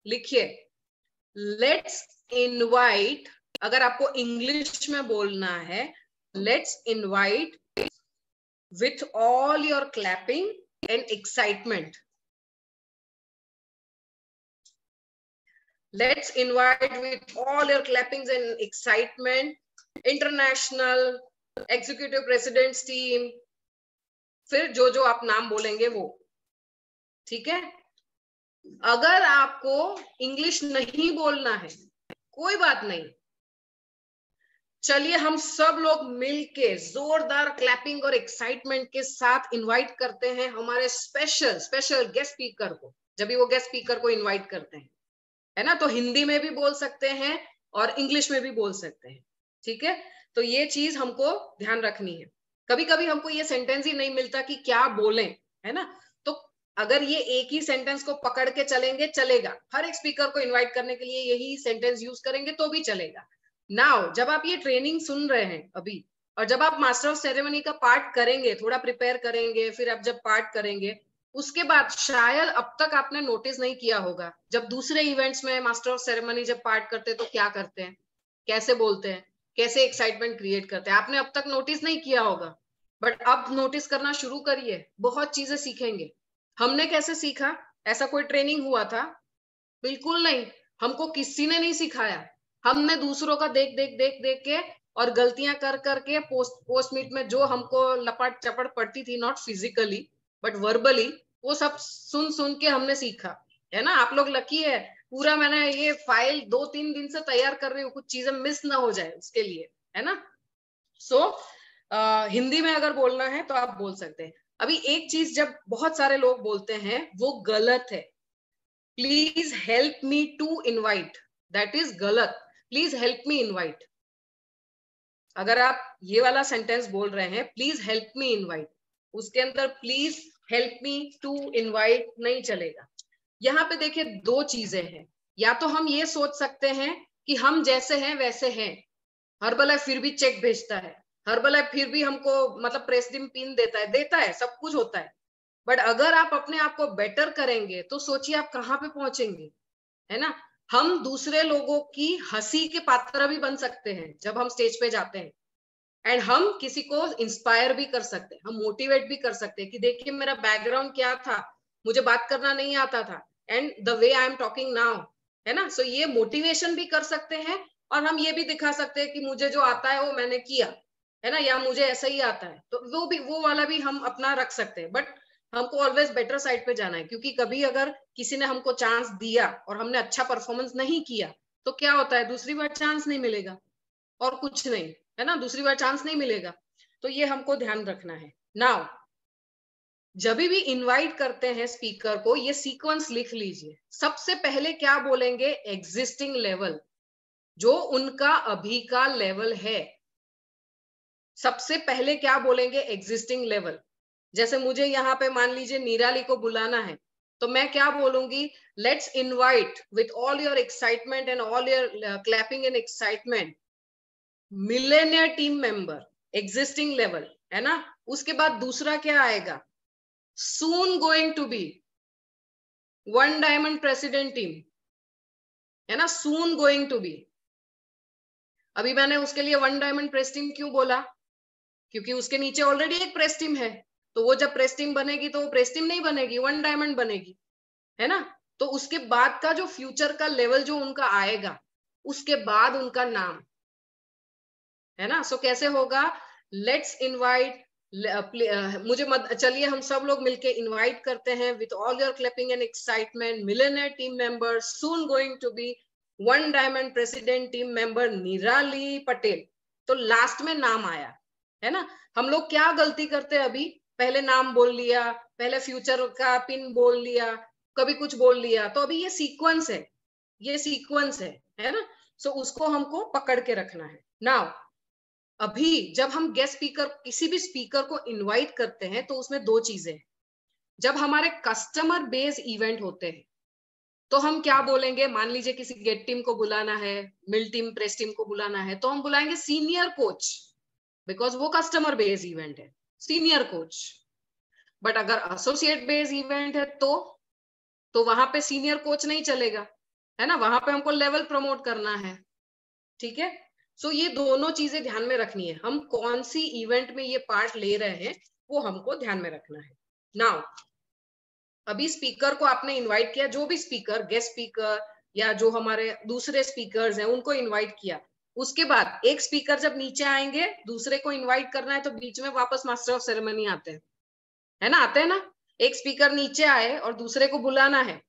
लिखिए। लेट्स इनवाइट, अगर आपको इंग्लिश में बोलना है, let's invite with all your clapping and excitement. Let's invite with all your clappings and excitement, international executive president's team, फिर जो जो आप नाम बोलेंगे वो। ठीक है, अगर आपको इंग्लिश नहीं बोलना है कोई बात नहीं, चलिए हम सब लोग मिलके जोरदार क्लैपिंग और एक्साइटमेंट के साथ इनवाइट करते हैं हमारे स्पेशल गेस्ट स्पीकर को। जब भी वो गेस्ट स्पीकर को इनवाइट करते हैं, है ना, तो हिंदी में भी बोल सकते हैं और इंग्लिश में भी बोल सकते हैं। ठीक है, तो ये चीज हमको ध्यान रखनी है। कभी कभी हमको ये सेंटेंस ही नहीं मिलता कि क्या बोलें, है ना, तो अगर ये एक ही सेंटेंस को पकड़ के चलेंगे चलेगा, हर एक स्पीकर को इन्वाइट करने के लिए यही सेंटेंस यूज करेंगे तो भी चलेगा। नाउ जब आप ये ट्रेनिंग सुन रहे हैं अभी, और जब आप मास्टर ऑफ सेरेमनी का पार्ट करेंगे, थोड़ा प्रिपेयर करेंगे, फिर आप जब पार्ट करेंगे, उसके बाद शायद अब तक आपने नोटिस नहीं किया होगा, जब दूसरे इवेंट्स में मास्टर ऑफ सेरेमनी जब पार्ट करते हैं तो क्या करते हैं, कैसे बोलते हैं, कैसे एक्साइटमेंट क्रिएट करते हैं, आपने अब तक नोटिस नहीं किया होगा। बट अब नोटिस करना शुरू करिए, बहुत चीजें सीखेंगे। हमने कैसे सीखा, ऐसा कोई ट्रेनिंग हुआ था? बिल्कुल नहीं, हमको किसी ने नहीं सिखाया, हमने दूसरों का देख देख देख देख के और गलतियां कर करके पोस्ट मीट में जो हमको लपट चपट पड़ती थी, नॉट फिजिकली बट वर्बली, वो सब सुन सुन के हमने सीखा, है ना। आप लोग लकी है, पूरा मैंने ये फाइल 2-3 दिन से तैयार कर रही हूँ, कुछ चीजें मिस ना हो जाए उसके लिए, है ना। सो हिंदी में अगर बोलना है तो आप बोल सकते हैं। अभी एक चीज जब बहुत सारे लोग बोलते हैं वो गलत है, please help me to invite, that is गलत। प्लीज हेल्प मी इनवाइट, अगर आप ये वाला सेंटेंस बोल रहे हैं प्लीज हेल्प मी इनवाइट, उसके अंदर please help me to invite नहीं चलेगा। यहाँ पे देखिए दो चीजें हैं, या तो हम ये सोच सकते हैं कि हम जैसे हैं वैसे हैं, हर्बलाइफ फिर भी चेक भेजता है, हर्बलाइफ फिर भी हमको मतलब प्रेस्टिम पिन देता है, सब कुछ होता है। बट अगर आप अपने आप को बेटर करेंगे तो सोचिए आप कहाँ पे पहुंचेंगे, है ना। हम दूसरे लोगों की हंसी के पात्र भी बन सकते हैं जब हम स्टेज पे जाते हैं, एंड हम किसी को इंस्पायर भी कर सकते हैं, हम मोटिवेट भी कर सकते हैं कि देखिए मेरा बैकग्राउंड क्या था, मुझे बात करना नहीं आता था, and the way I am talking now, है ना। सो ये मोटिवेशन भी कर सकते हैं, और हम ये भी दिखा सकते हैं कि मुझे जो आता है वो मैंने किया, है ना, या मुझे ऐसा ही आता है, तो वो वाला भी हम अपना रख सकते हैं। बट हमको ऑलवेज बेटर साइड पे जाना है, क्योंकि कभी अगर किसी ने हमको चांस दिया और हमने अच्छा परफॉर्मेंस नहीं किया, तो क्या होता है, दूसरी बार चांस नहीं मिलेगा और कुछ नहीं, है ना, दूसरी बार चांस नहीं मिलेगा। तो ये हमको ध्यान रखना है। नाउ जब भी इनवाइट करते हैं स्पीकर को, ये सीक्वेंस लिख लीजिए। सबसे पहले क्या बोलेंगे, एग्जिस्टिंग लेवल, जो उनका अभी का लेवल है, सबसे पहले क्या बोलेंगे, एग्जिस्टिंग लेवल। जैसे मुझे यहाँ पे मान लीजिए निराली को बुलाना है, तो मैं क्या बोलूंगी, let's invite with all your excitement and all your clapping and excitement millionaire team member, existing level, है ना। उसके बाद दूसरा क्या आएगा, soon going to be one diamond president team, है ना, सून गोइंग टू बी। अभी मैंने उसके लिए वन डायमंड प्रेस टीम क्यों बोला, क्योंकि उसके नीचे ऑलरेडी एक प्रेस टीम है, तो वो जब प्रेस टीम बनेगी तो वो प्रेस टीम नहीं बनेगी, वन डायमंड बनेगी, है ना। तो उसके बाद का जो फ्यूचर का लेवल जो उनका आएगा, उसके बाद उनका नाम, है ना। सो कैसे होगा, लेट्स इनवाइट, मुझे चलिए हम सब लोग मिलके इनवाइट करते हैं with all your clapping and excitement, millionaire team member soon going to be one diamond president team member Nirali Patel. तो लास्ट में नाम आया, है ना। हम लोग क्या गलती करते हैं अभी, पहले नाम बोल लिया, पहले फ्यूचर का पिन बोल लिया, कभी कुछ बोल लिया। तो अभी ये सीक्वेंस है, ये सीक्वेंस है ना। सो उसको हमको पकड़ के रखना है। नाउ अभी जब हम गेस्ट स्पीकर, किसी भी स्पीकर को इनवाइट करते हैं तो उसमें दो चीजें हैं। जब हमारे कस्टमर बेस इवेंट होते हैं तो हम क्या बोलेंगे, मान लीजिए किसी गेट टीम को बुलाना है, मिल टीम, प्रेस टीम को बुलाना है, तो हम बुलाएंगे सीनियर कोच, बिकॉज वो कस्टमर बेस इवेंट है, सीनियर कोच। बट अगर एसोसिएट बेस इवेंट है तो वहां पे सीनियर कोच नहीं चलेगा, है ना। वहां पे हमको लेवल प्रमोट करना है, ठीक है। सो ये दोनों चीजें ध्यान में रखनी है, हम कौन सी इवेंट में ये पार्ट ले रहे हैं वो हमको ध्यान में रखना है। नाउ अभी स्पीकर को आपने इनवाइट किया, जो भी स्पीकर, गेस्ट स्पीकर या जो हमारे दूसरे स्पीकर्स हैं उनको इनवाइट किया। उसके बाद एक स्पीकर जब नीचे आएंगे, दूसरे को इनवाइट करना है, तो बीच में वापस मास्टर ऑफ सेरेमनी आते हैं, है ना, आते हैं ना। एक स्पीकर नीचे आए और दूसरे को बुलाना है,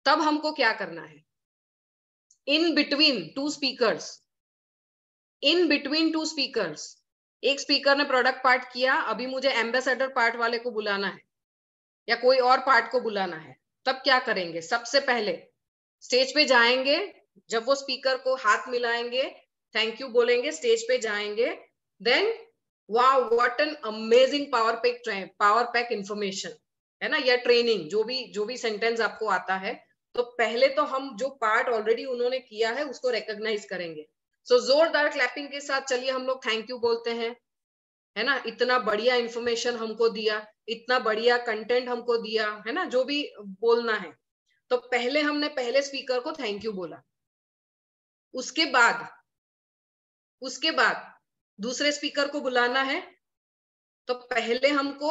तब हमको क्या करना है, in between two speakers, in between two speakers, एक स्पीकर ने प्रोडक्ट पार्ट किया, अभी मुझे एम्बेसडर पार्ट वाले को बुलाना है या कोई और पार्ट को बुलाना है, तब क्या करेंगे, सबसे पहले स्टेज पे जाएंगे, जब वो स्पीकर को हाथ मिलाएंगे, थैंक यू बोलेंगे, स्टेज पे जाएंगे, then wow what an amazing power pack information, है ना, या ट्रेनिंग, जो भी सेंटेंस आपको आता है, तो पहले तो हम जो पार्ट ऑलरेडी उन्होंने किया है उसको रिकॉग्नाइज करेंगे। सो जोरदार क्लैपिंग के साथ चलिए हम लोग थैंक यू बोलते हैं, है ना। इतना बढ़िया इंफॉर्मेशन हमको दिया, इतना बढ़िया कंटेंट हमको दिया, है ना, जो भी बोलना है। तो पहले हमने पहले स्पीकर को थैंक यू बोला, उसके बाद दूसरे स्पीकर को बुलाना है, तो पहले हमको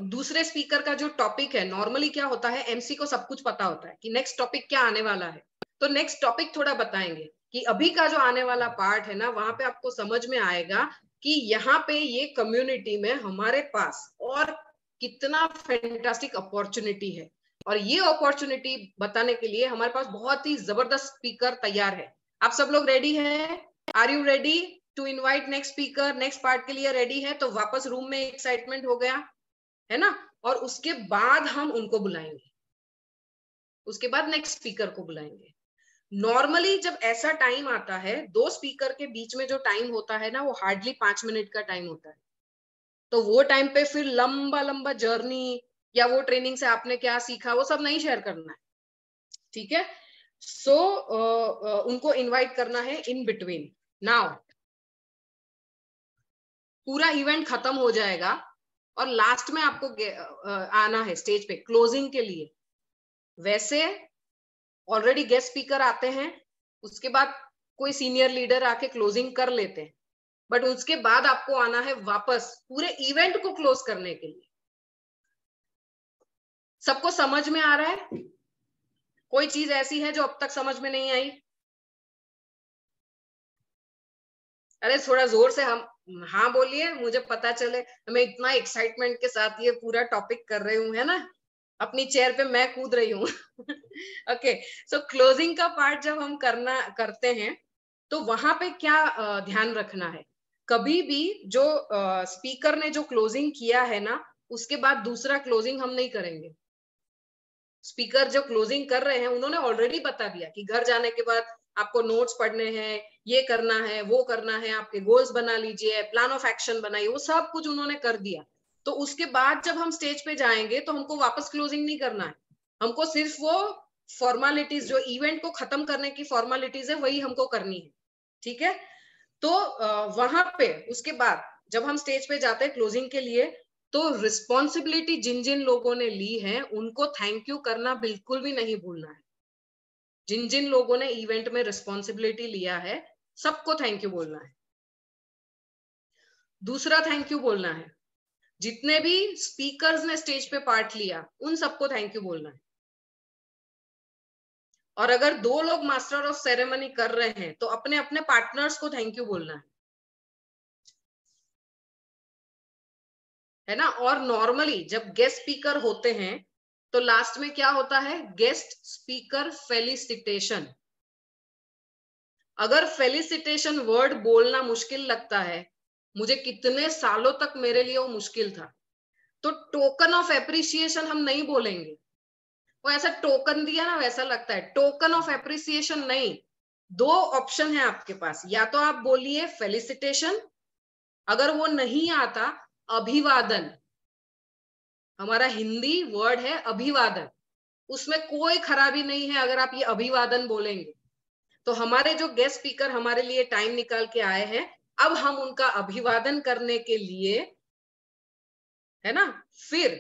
दूसरे स्पीकर का जो टॉपिक है, नॉर्मली क्या होता है, एमसी को सब कुछ पता होता है कि नेक्स्ट टॉपिक क्या आने वाला है, तो नेक्स्ट टॉपिक थोड़ा बताएंगे कि अभी का जो आने वाला पार्ट है ना, वहां पे आपको समझ में आएगा कि यहाँ पे ये कम्युनिटी में हमारे पास और कितना फैंटास्टिक अपॉर्चुनिटी है। और ये अपॉर्चुनिटी बताने के लिए हमारे पास बहुत ही जबरदस्त स्पीकर तैयार है। आप सब लोग रेडी हैं? Are you ready to invite next speaker? Next part के लिए रेडी है? तो वापस रूम में एक्साइटमेंट हो गया, है ना। और उसके बाद हम उनको बुलाएंगे, उसके बाद नेक्स्ट स्पीकर को बुलाएंगे। नॉर्मली जब ऐसा टाइम आता है, दो स्पीकर के बीच में जो टाइम होता है ना, वो हार्डली 5 मिनट का टाइम होता है। तो वो टाइम पे फिर लंबा लंबा जर्नी या वो ट्रेनिंग से आपने क्या सीखा वो सब नहीं शेयर करना है, ठीक है। सो उनको इनवाइट करना है इन बिटवीन। नाउ पूरा इवेंट खत्म हो जाएगा और लास्ट में आपको आना है स्टेज पे क्लोजिंग के लिए। वैसे ऑलरेडी गेस्ट स्पीकर आते हैं, उसके बाद कोई सीनियर लीडर आके क्लोजिंग कर लेते हैं, बट उसके बाद आपको आना है वापस पूरे इवेंट को क्लोज करने के लिए। सबको समझ में आ रहा है? कोई चीज ऐसी है जो अब तक समझ में नहीं आई? अरे थोड़ा जोर से हम हाँ बोलिए, मुझे पता चले। मैं इतना एक्साइटमेंट के साथ ये पूरा टॉपिक कर रही हूँ, है ना, अपनी चेयर पे मैं कूद रही हूँ। ओके, सो क्लोजिंग का पार्ट जब हम करते हैं तो वहां पे क्या ध्यान रखना है, कभी भी जो स्पीकर ने जो क्लोजिंग किया है ना, उसके बाद दूसरा क्लोजिंग हम नहीं करेंगे। स्पीकर जो क्लोजिंग कर रहे हैं उन्होंने ऑलरेडी बता दिया कि घर जाने के बाद आपको नोट्स पढ़ने हैं, ये करना है, वो करना है, आपके गोल्स बना लीजिए, प्लान ऑफ एक्शन बनाइए, वो सब कुछ उन्होंने कर दिया। तो उसके बाद जब हम स्टेज पे जाएंगे तो हमको वापस क्लोजिंग नहीं करना है, हमको सिर्फ वो फॉर्मेलिटीज, जो इवेंट को खत्म करने की फॉर्मेलिटीज है, वही हमको करनी है, ठीक है। तो वहां पे उसके बाद जब हम स्टेज पे जाते हैं क्लोजिंग के लिए, तो रिस्पॉन्सिबिलिटी जिन जिन लोगों ने ली है उनको थैंक यू करना बिल्कुल भी नहीं भूलना है। जिन जिन लोगों ने इवेंट में रिस्पॉन्सिबिलिटी लिया है सबको थैंक यू बोलना है। दूसरा थैंक यू बोलना है, जितने भी स्पीकर्स ने स्टेज पे पार्ट लिया उन सबको थैंक यू बोलना है। और अगर 2 लोग मास्टर ऑफ सेरेमनी कर रहे हैं तो अपने अपने पार्टनर्स को थैंक यू बोलना है ना। और नॉर्मली जब गेस्ट स्पीकर होते हैं तो लास्ट में क्या होता है, गेस्ट स्पीकर फेलिसिटेशन। अगर फेलिसिटेशन वर्ड बोलना मुश्किल लगता है, मुझे कितने सालों तक मेरे लिए वो मुश्किल था, तो टोकन ऑफ एप्रिसिएशन हम नहीं बोलेंगे। वो ऐसा टोकन दिया ना वैसा लगता है, टोकन ऑफ एप्रिसिएशन नहीं। 2 ऑप्शन है आपके पास, या तो आप बोलिए फेलिसिटेशन, अगर वो नहीं आता अभिवादन। हमारा हिंदी वर्ड है अभिवादन, उसमें कोई खराबी नहीं है अगर आप ये अभिवादन बोलेंगे। तो हमारे जो गेस्ट स्पीकर हमारे लिए टाइम निकाल के आए हैं, अब हम उनका अभिवादन करने के लिए, है ना, फिर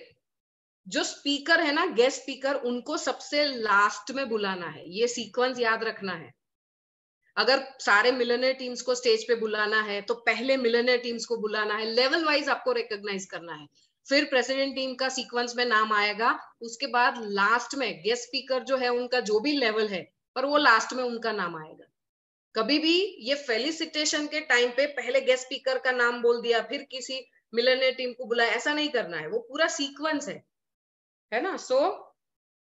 जो स्पीकर है ना, गेस्ट स्पीकर, उनको सबसे लास्ट में बुलाना है। ये सीक्वेंस याद रखना है। अगर सारे मिलियनेयर टीम्स को स्टेज पे बुलाना है तो पहले मिलियनेयर टीम्स को बुलाना है, लेवल वाइज आपको रिकॉग्नाइज करना है, फिर प्रेसिडेंट टीम का सीक्वेंस में नाम आएगा, उसके बाद लास्ट में गेस्ट स्पीकर जो है उनका जो भी लेवल है, पर वो लास्ट में उनका नाम आएगा। कभी भी ये फेलिसिटेशन के टाइम पे पहले गेस्ट स्पीकर का नाम बोल दिया फिर किसी मिलियनेयर टीम को बुलाया, ऐसा नहीं करना है, वो पूरा सीक्वेंस है ना। सो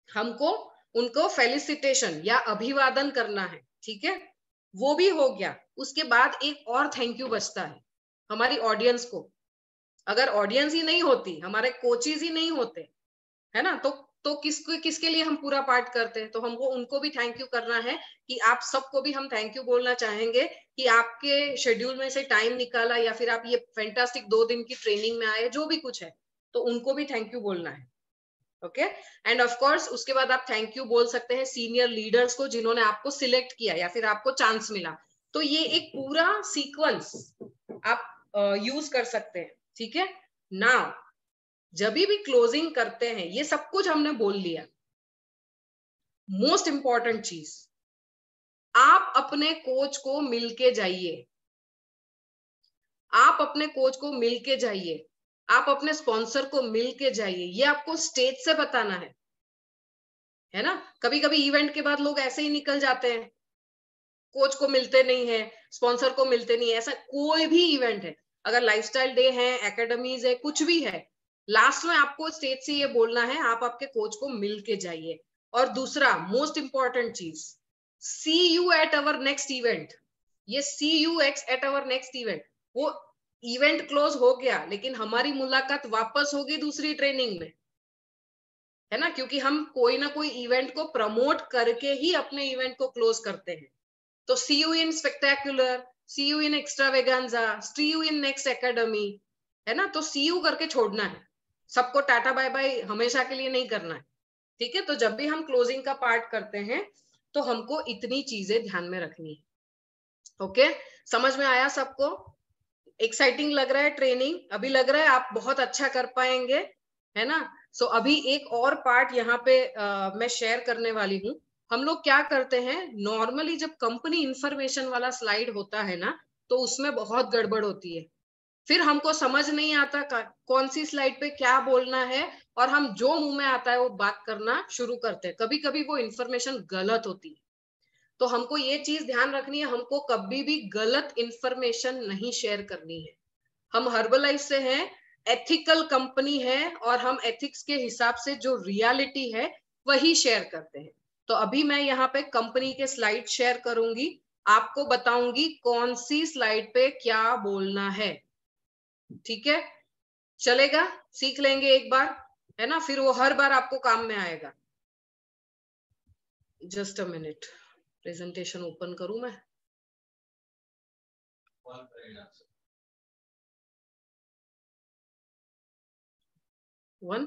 हमको उनको फेलिसिटेशन या अभिवादन करना है, ठीक है, वो भी हो गया। उसके बाद एक और थैंक यू बचता है हमारी ऑडियंस को। अगर ऑडियंस ही नहीं होती, हमारे कोचेज ही नहीं होते, है ना, तो किसके लिए हम पूरा पार्ट करते हैं। तो हमको उनको भी थैंक यू करना है कि आप सबको भी हम थैंक यू बोलना चाहेंगे कि आपके शेड्यूल में से टाइम निकाला, या फिर आप ये फैंटास्टिक 2 दिन की ट्रेनिंग में आए, जो भी कुछ है, तो उनको भी थैंक यू बोलना है। ओके, एंड ऑफ कोर्स उसके बाद आप थैंक यू बोल सकते हैं सीनियर लीडर्स को जिन्होंने आपको सिलेक्ट किया या फिर आपको चांस मिला। तो ये एक पूरा सीक्वेंस आप यूज कर सकते हैं, ठीक है। नाउ जब भी क्लोजिंग करते हैं, ये सब कुछ हमने बोल लिया। मोस्ट इंपॉर्टेंट चीज, आप अपने कोच को मिलके जाइए, आप अपने कोच को मिलके जाइए, आप अपने स्पॉन्सर को मिलके जाइए, ये आपको स्टेज से बताना है ना। कभी कभी इवेंट के बाद लोग ऐसे ही निकल जाते हैं, कोच को मिलते नहीं है, स्पॉन्सर को मिलते नहीं है। ऐसा कोई भी इवेंट है, अगर लाइफस्टाइल डे है, एकेडमीज है, कुछ भी है, लास्ट में आपको स्टेज से ये बोलना है, आप आपके कोच को मिल के जाइए। और दूसरा मोस्ट इंपॉर्टेंट चीज, see you at our next event. ये see you X at our next event, वो इवेंट क्लोज हो गया लेकिन हमारी मुलाकात वापस होगी दूसरी ट्रेनिंग में, है ना, क्योंकि हम कोई ना कोई इवेंट को प्रमोट करके ही अपने इवेंट को क्लोज करते हैं। तो see you in spectacular, see you in extravaganza, see you in next academy, है ना। तो सी यू करके छोड़ना है, सबको टाटा बाय बाय हमेशा के लिए नहीं करना है, ठीक है। तो जब भी हम क्लोजिंग का पार्ट करते हैं तो हमको इतनी चीजें ध्यान में रखनी है। ओके, समझ में आया सबको? एक्साइटिंग लग रहा है ट्रेनिंग? अभी लग रहा है आप बहुत अच्छा कर पाएंगे, है ना। सो अभी एक और पार्ट यहाँ पे मैं शेयर करने वाली हूँ। हम लोग क्या करते हैं, नॉर्मली जब कंपनी इंफॉर्मेशन वाला स्लाइड होता है ना, तो उसमें बहुत गड़बड़ होती है। फिर हमको समझ नहीं आता कौन सी स्लाइड पे क्या बोलना है, और हम जो मुंह में आता है वो बात करना शुरू करते हैं। कभी कभी वो इंफॉर्मेशन गलत होती है, तो हमको ये चीज ध्यान रखनी है, हमको कभी भी गलत इंफॉर्मेशन नहीं शेयर करनी है। हम हर्बलाइफ से हैं, एथिकल कंपनी है, और हम एथिक्स के हिसाब से जो रियलिटी है वही शेयर करते हैं। तो अभी मैं यहाँ पे कंपनी के स्लाइड शेयर करूंगी, आपको बताऊंगी कौन सी स्लाइड पे क्या बोलना है, ठीक है। चलेगा, सीख लेंगे एक बार, है ना, फिर वो हर बार आपको काम में आएगा। Just a minute, presentation open करूं मैं। वन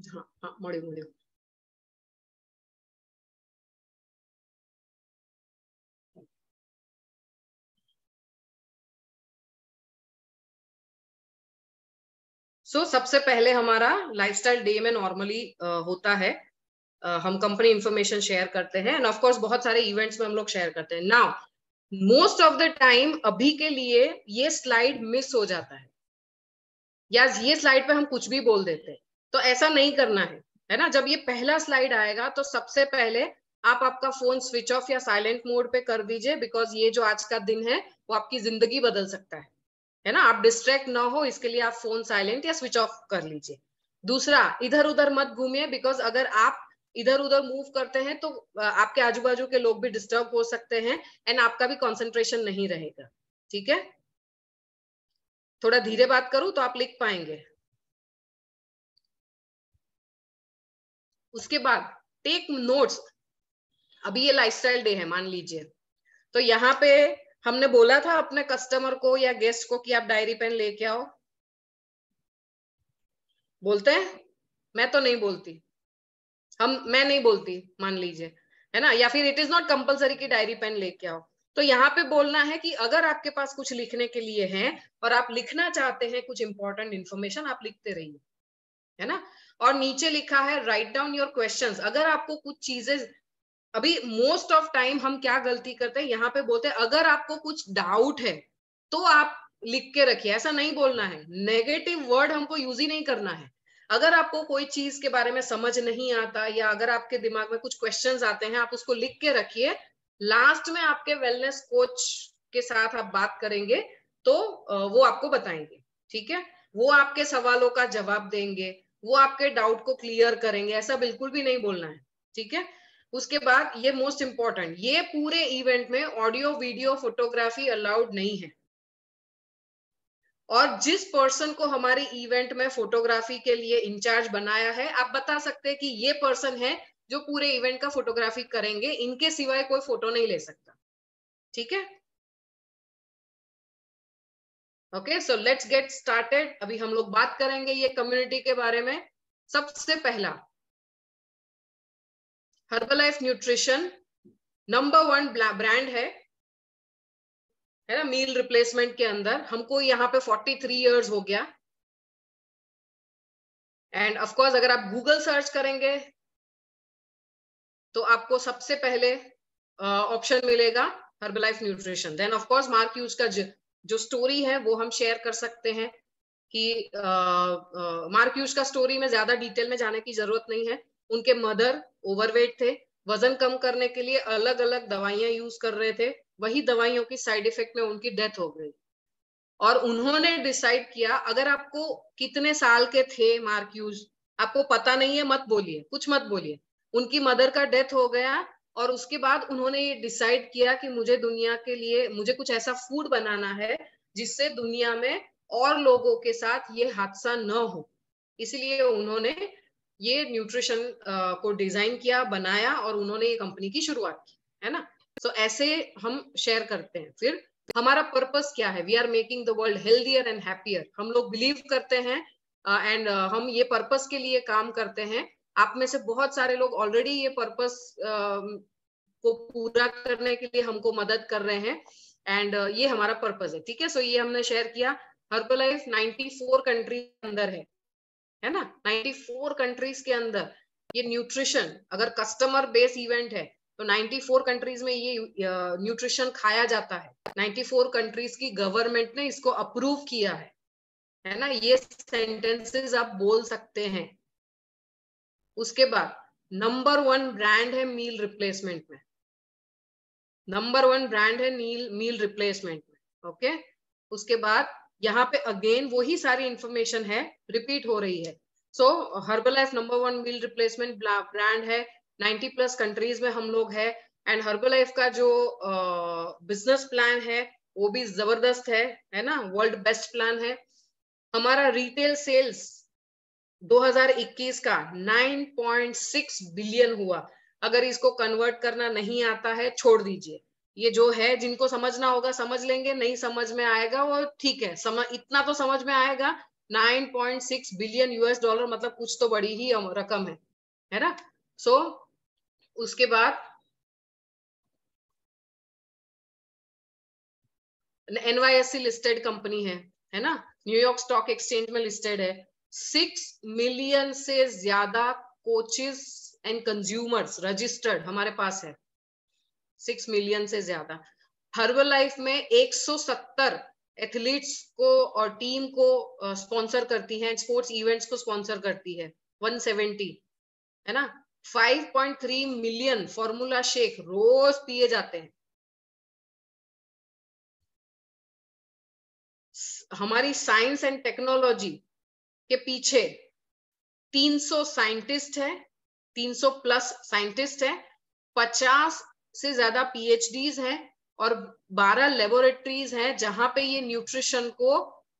हाँ हाँ, મળ્યું सबसे पहले हमारा लाइफस्टाइल डे में नॉर्मली होता है, हम कंपनी इंफॉर्मेशन शेयर करते हैं, एंड ऑफ कोर्स बहुत सारे इवेंट्स में हम लोग शेयर करते हैं। Now most of the time अभी के लिए ये स्लाइड मिस हो जाता है, या ये स्लाइड पे हम कुछ भी बोल देते हैं, तो ऐसा नहीं करना है ना। जब ये पहला स्लाइड आएगा तो सबसे पहले आप आपका फोन स्विच ऑफ या साइलेंट मोड पे कर दीजिए, बिकॉज ये जो आज का दिन है वो आपकी जिंदगी बदल सकता है ना। आप डिस्ट्रैक्ट ना हो इसके लिए आप फोन साइलेंट या स्विच ऑफ कर लीजिए। दूसरा, इधर उधर मत घूमिए, बिकॉज अगर आप इधर उधर मूव करते हैं तो आपके आजू बाजू के लोग भी डिस्टर्ब हो सकते हैं एंड आपका भी कंसंट्रेशन नहीं रहेगा। ठीक है, थोड़ा धीरे बात करूं तो आप लिख पाएंगे। उसके बाद टेक नोट्स। अभी ये लाइफस्टाइल डे है मान लीजिए, तो यहाँ पे हमने बोला था अपने कस्टमर को या गेस्ट को कि आप डायरी पेन लेके आओ, बोलते हैं? मैं तो नहीं बोलती, मैं नहीं बोलती मान लीजिए, है ना। या फिर इट इज नॉट कंपलसरी कि डायरी पेन लेके आओ। तो यहाँ पे बोलना है कि अगर आपके पास कुछ लिखने के लिए है और आप लिखना चाहते हैं कुछ इंपॉर्टेंट इन्फॉर्मेशन, आप लिखते रहिए, है ना। और नीचे लिखा है राइट डाउन योर क्वेश्चंस। अगर आपको कुछ चीजें, अभी मोस्ट ऑफ टाइम हम क्या गलती करते हैं, यहाँ पे बोलते हैं अगर आपको कुछ डाउट है तो आप लिख के रखिए। ऐसा नहीं बोलना है, नेगेटिव वर्ड हमको यूज ही नहीं करना है। अगर आपको कोई चीज के बारे में समझ नहीं आता या अगर आपके दिमाग में कुछ क्वेश्चंस आते हैं, आप उसको लिख के रखिए। लास्ट में आपके वेलनेस कोच के साथ आप बात करेंगे तो वो आपको बताएंगे, ठीक है। वो आपके सवालों का जवाब देंगे, वो आपके डाउट को क्लियर करेंगे। ऐसा बिल्कुल भी नहीं बोलना है, ठीक है। उसके बाद ये मोस्ट इंपॉर्टेंट, ये पूरे इवेंट में ऑडियो वीडियो फोटोग्राफी अलाउड नहीं है। और जिस पर्सन को हमारे इवेंट में फोटोग्राफी के लिए इंचार्ज बनाया है, आप बता सकते हैं कि ये पर्सन है जो पूरे इवेंट का फोटोग्राफी करेंगे, इनके सिवाय कोई फोटो नहीं ले सकता, ठीक है। Okay, so let's get started. अभी हम लोग बात करेंगे ये कम्युनिटी के बारे में। सबसे पहला, हर्बलाइफ न्यूट्रिशन नंबर 1 ब्रांड है ना मील रिप्लेसमेंट के अंदर। हमको यहाँ पे 43 इयर्स हो गया। एंड ऑफ कोर्स अगर आप गूगल सर्च करेंगे तो आपको सबसे पहले ऑप्शन मिलेगा Herbalife nutrition. Then of course Mark Hughes का जो स्टोरी है वो हम शेयर कर सकते हैं कि मार्क ह्यूज का स्टोरी में ज्यादा डिटेल में जाने की जरूरत नहीं है। उनके मदर ओवरवेट थे, वजन कम करने के लिए अलग अलग दवाइयां यूज कर रहे थे, वही दवाइयों की साइड इफेक्ट में उनकी डेथ हो गई। और उन्होंने डिसाइड किया, अगर आपको कितने साल के थे मार्क ह्यूज आपको पता नहीं है, मत बोलिए, कुछ मत बोलिए। उनकी मदर का डेथ हो गया और उसके बाद उन्होंने ये डिसाइड किया कि मुझे दुनिया के लिए मुझे कुछ ऐसा फूड बनाना है जिससे दुनिया में और लोगों के साथ ये हादसा न हो। इसलिए उन्होंने ये न्यूट्रिशन को डिजाइन किया, बनाया और उन्होंने ये कंपनी की शुरुआत की, है ना। तो ऐसे हम शेयर करते हैं। फिर हमारा पर्पस क्या है? We are making the world healthier and happier. हम लोग बिलीव करते हैं एंड हम ये पर्पस के लिए काम करते हैं। आप में से बहुत सारे लोग ऑलरेडी ये पर्पस को पूरा करने के लिए हमको मदद कर रहे हैं एंड ये हमारा पर्पस है, ठीक है। सो ये हमने शेयर किया। हर्बलाइफ 94 कंट्री के अंदर है ना, 94 कंट्रीज के अंदर ये न्यूट्रिशन, अगर कस्टमर बेस इवेंट है तो 94 कंट्रीज में ये न्यूट्रिशन खाया जाता है। 94 कंट्रीज की गवर्नमेंट ने इसको अप्रूव किया है ना। ये सेंटेंसेस आप बोल सकते हैं। उसके बाद नंबर 1 ब्रांड है मील रिप्लेसमेंट में, नंबर 1 ब्रांड है मील रिप्लेसमेंट में, ओके। उसके बाद यहाँ पे अगेन वही सारी इंफॉर्मेशन है, रिपीट हो रही है। So Herbalife number 1 meal replacement brand है, 90 प्लस कंट्रीज में हम लोग है। एंड हर्बलाइफ का जो बिजनेस प्लान है वो भी जबरदस्त है ना, वर्ल्ड बेस्ट प्लान है। हमारा रिटेल सेल्स 2021 का 9.6 बिलियन हुआ। अगर इसको कन्वर्ट करना नहीं आता है छोड़ दीजिए, ये जो है जिनको समझना होगा समझ लेंगे, नहीं समझ में आएगा वो ठीक है, इतना तो समझ में आएगा। 9.6 बिलियन यूएस डॉलर मतलब कुछ तो बड़ी ही रकम है ना। सो उसके बाद NYSE लिस्टेड कंपनी है ना, न्यूयॉर्क स्टॉक एक्सचेंज में लिस्टेड है। 6 मिलियन से ज्यादा कोचेस एंड कंज्यूमर्स रजिस्टर्ड हमारे पास है, 6 मिलियन से ज्यादा। हर्बलाइफ में 170 एथलीट्स को और टीम को स्पॉन्सर करती हैं, स्पोर्ट्स इवेंट्स को स्पॉन्सर करती है। 170 है ना। 5.3 मिलियन फॉर्मूला शेक रोज पिए जाते हैं। हमारी साइंस एंड टेक्नोलॉजी के पीछे 300 साइंटिस्ट है, 300 प्लस साइंटिस्ट है, 50 से ज्यादा पीएचडीज हैं और 12 लेबोरेटरीज हैं जहां पे ये न्यूट्रिशन को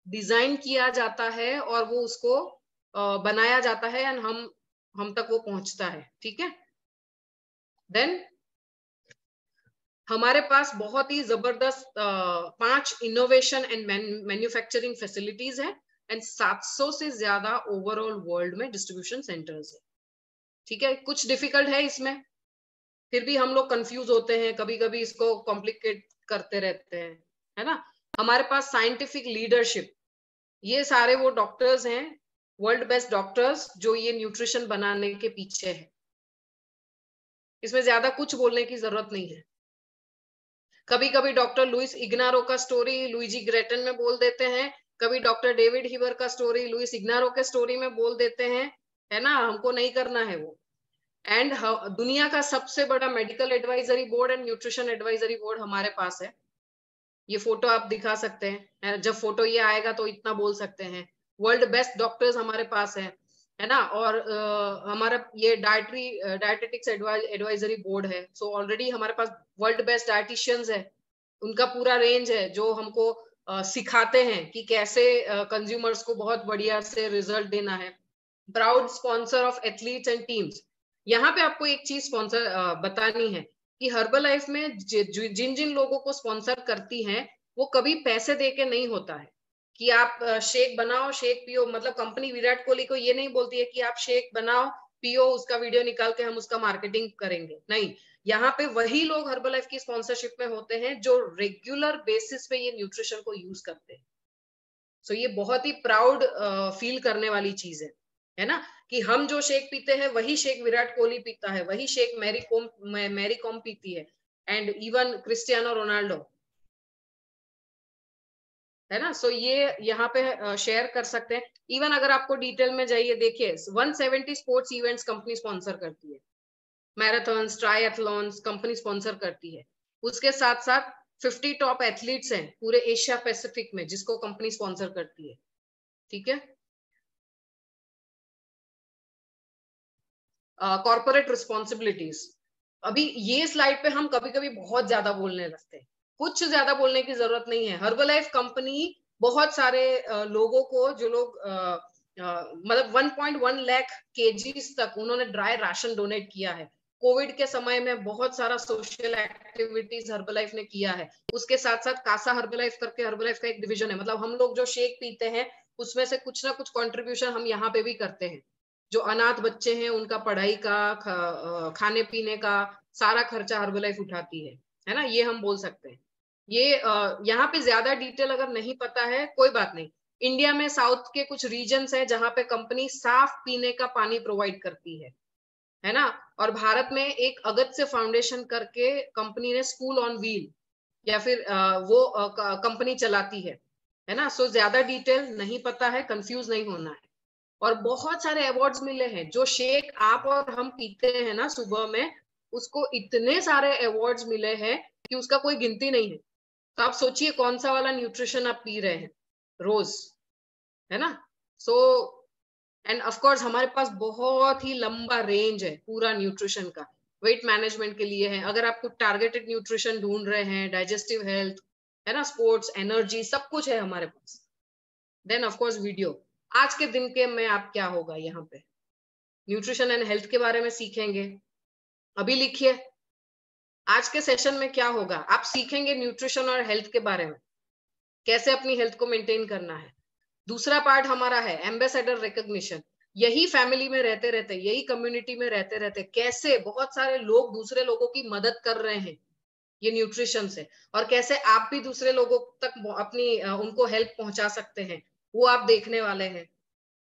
डिजाइन किया जाता है और वो उसको बनाया जाता है एंड हम तक वो पहुंचता है। ठीक है। देन हमारे पास बहुत ही जबरदस्त 5 इनोवेशन एंड मैन्युफैक्चरिंग फैसिलिटीज है एंड 700 से ज्यादा ओवरऑल वर्ल्ड में डिस्ट्रीब्यूशन सेंटर्स है। ठीक है। कुछ डिफिकल्ट है इसमें, फिर भी हम लोग कंफ्यूज होते हैं, कभी कभी इसको कॉम्प्लिकेट करते रहते हैं, है ना। हमारे पास साइंटिफिक लीडरशिप, ये सारे वो डॉक्टर्स हैं, वर्ल्ड बेस्ट डॉक्टर्स, जो ये न्यूट्रिशन बनाने के पीछे है। इसमें ज्यादा कुछ बोलने की जरूरत नहीं है। कभी कभी डॉक्टर लुइस इग्नारो का स्टोरी लुइजी ग्रेटन में बोल देते हैं, कभी डॉक्टर डेविड हीवर का स्टोरी लुइस इग्नारो के स्टोरी में बोल देते हैं, है ना। हमको नहीं करना है वो। एंड दुनिया का सबसे बड़ा medical advisory board and nutrition advisory board हमारे पास है। ये फोटो आप दिखा सकते हैं, जब फोटो ये आएगा तो इतना बोल सकते हैं। वर्ल्ड बेस्ट डॉक्टर्स हमारे पास है ना। और हमारा ये डायटेटिक्स एडवाइजरी बोर्ड है। सो ऑलरेडी हमारे पास वर्ल्ड बेस्ट डायटिशियंस है, उनका पूरा रेंज है जो हमको सिखाते हैं कि कैसे कंज्यूमर्स को बहुत बढ़िया से रिजल्ट देना है। Proud sponsor of athletes and teams. यहाँ पे आपको एक चीज स्पॉन्सर बतानी है कि हर्बलाइफ में जिन जिन लोगों को स्पॉन्सर करती हैं वो कभी पैसे दे के नहीं होता है कि आप शेक बनाओ शेक पियो। मतलब कंपनी विराट कोहली को ये नहीं बोलती है कि आप शेक बनाओ पियो, उसका वीडियो निकाल के हम उसका मार्केटिंग करेंगे, नहीं। यहाँ पे वही लोग हर्बलाइफ की स्पॉन्सरशिप में होते हैं जो रेगुलर बेसिस पे ये न्यूट्रिशन को यूज करते हैं। सो ये बहुत ही प्राउड फील करने वाली चीज है ना, कि हम जो शेक पीते हैं वही शेक विराट कोहली पीता है, वही शेक मैरी कॉम पीती है, एंड इवन क्रिस्टियानो रोनाल्डो, है ना। सो ये यहाँ पे शेयर कर सकते हैं। इवन अगर आपको डिटेल में जाइए, देखिए 170 स्पोर्ट्स इवेंट्स कंपनी स्पॉन्सर करती है, मैराथन्स ट्रायथलॉन्स कंपनी स्पॉन्सर करती है। उसके साथ साथ 50 टॉप एथलीट्स हैं पूरे एशिया पैसिफिक में जिसको कंपनी स्पॉन्सर करती है। ठीक है। कॉर्पोरेट रिस्पॉन्सिबिलिटीज, अभी ये स्लाइड पे हम कभी कभी बहुत ज्यादा बोलने लगते हैं, कुछ ज्यादा बोलने की जरूरत नहीं है। हर्बलाइफ कंपनी बहुत सारे लोगों को, जो लोग मतलब 1.1 लाख केजीज तक उन्होंने ड्राई राशन डोनेट किया है। कोविड के समय में बहुत सारा सोशल एक्टिविटीज हर्बलाइफ ने किया है। उसके साथ साथ कासा हर्बलाइफ करके हर्बलाइफ का एक डिवीजन है, मतलब हम लोग जो शेक पीते हैं उसमें से कुछ ना कुछ कंट्रीब्यूशन हम यहाँ पे भी करते हैं। जो अनाथ बच्चे हैं उनका पढ़ाई का, खाने पीने का सारा खर्चा हर्बलाइफ उठाती है ना। ये हम बोल सकते हैं। ये यहाँ पे ज्यादा डिटेल अगर नहीं पता है कोई बात नहीं। इंडिया में साउथ के कुछ रीजन्स है जहां पे कंपनी साफ पीने का पानी प्रोवाइड करती है ना। और भारत में एक अगत्य फाउंडेशन करके कंपनी ने स्कूल ऑन व्हील या फिर वो कंपनी चलाती है ना। सो ज्यादा डिटेल नहीं पता है, कंफ्यूज नहीं होना है। और बहुत सारे अवार्ड्स मिले हैं। जो शेक आप और हम पीते हैं ना सुबह में, उसको इतने सारे अवार्ड्स मिले हैं कि उसका कोई गिनती नहीं है। तो आप सोचिए कौन सा वाला न्यूट्रिशन आप पी रहे हैं रोज, है ना। सो एंड ऑफ कोर्स हमारे पास बहुत ही लंबा रेंज है पूरा न्यूट्रिशन का। वेट मैनेजमेंट के लिए है, अगर आप कुछ टारगेटेड न्यूट्रिशन ढूंढ रहे हैं, डाइजेस्टिव हेल्थ, है ना, स्पोर्ट्स, एनर्जी, सब कुछ है हमारे पास। देन ऑफ कोर्स वीडियो, आज के दिन के में आप क्या होगा यहाँ पे न्यूट्रिशन एंड हेल्थ के बारे में सीखेंगे। अभी लिखिए आज के सेशन में क्या होगा। आप सीखेंगे न्यूट्रिशन और हेल्थ के बारे में, कैसे अपनी हेल्थ को मेंटेन करना है। दूसरा पार्ट हमारा है एम्बेसडर रिकॉग्निशन। यही फैमिली में रहते रहते, यही कम्युनिटी में रहते रहते कैसे बहुत सारे लोग दूसरे लोगों की मदद कर रहे हैं ये न्यूट्रिशन से, और कैसे आप भी दूसरे लोगों तक अपनी उनको हेल्प पहुंचा सकते हैं, वो आप देखने वाले हैं,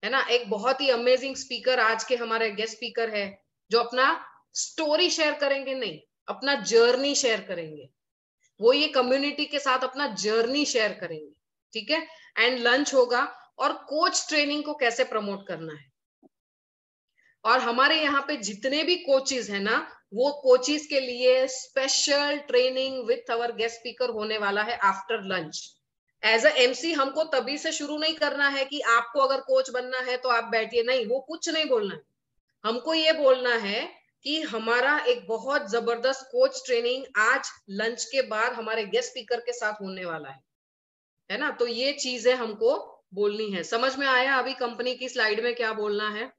है ना। एक बहुत ही अमेजिंग स्पीकर आज के हमारे गेस्ट स्पीकर है जो अपना स्टोरी शेयर करेंगे, नहीं अपना जर्नी शेयर करेंगे। वो ये कम्युनिटी के साथ अपना जर्नी शेयर करेंगे। ठीक है, एंड लंच होगा, और कोच ट्रेनिंग को कैसे प्रमोट करना है। और हमारे यहाँ पे जितने भी कोचेस है ना, वो कोचेस के लिए special training with our guest speaker होने वाला है after lunch. As a MC हमको तभी से शुरू नहीं करना है कि आपको अगर कोच बनना है तो आप बैठिए, नहीं, वो कुछ नहीं बोलना है। हमको ये बोलना है कि हमारा एक बहुत जबरदस्त कोच ट्रेनिंग आज लंच के बाद हमारे गेस्ट स्पीकर के साथ होने वाला है ना। तो ये चीजें हमको बोलनी है। समझ में आया अभी कंपनी की स्लाइड में क्या बोलना है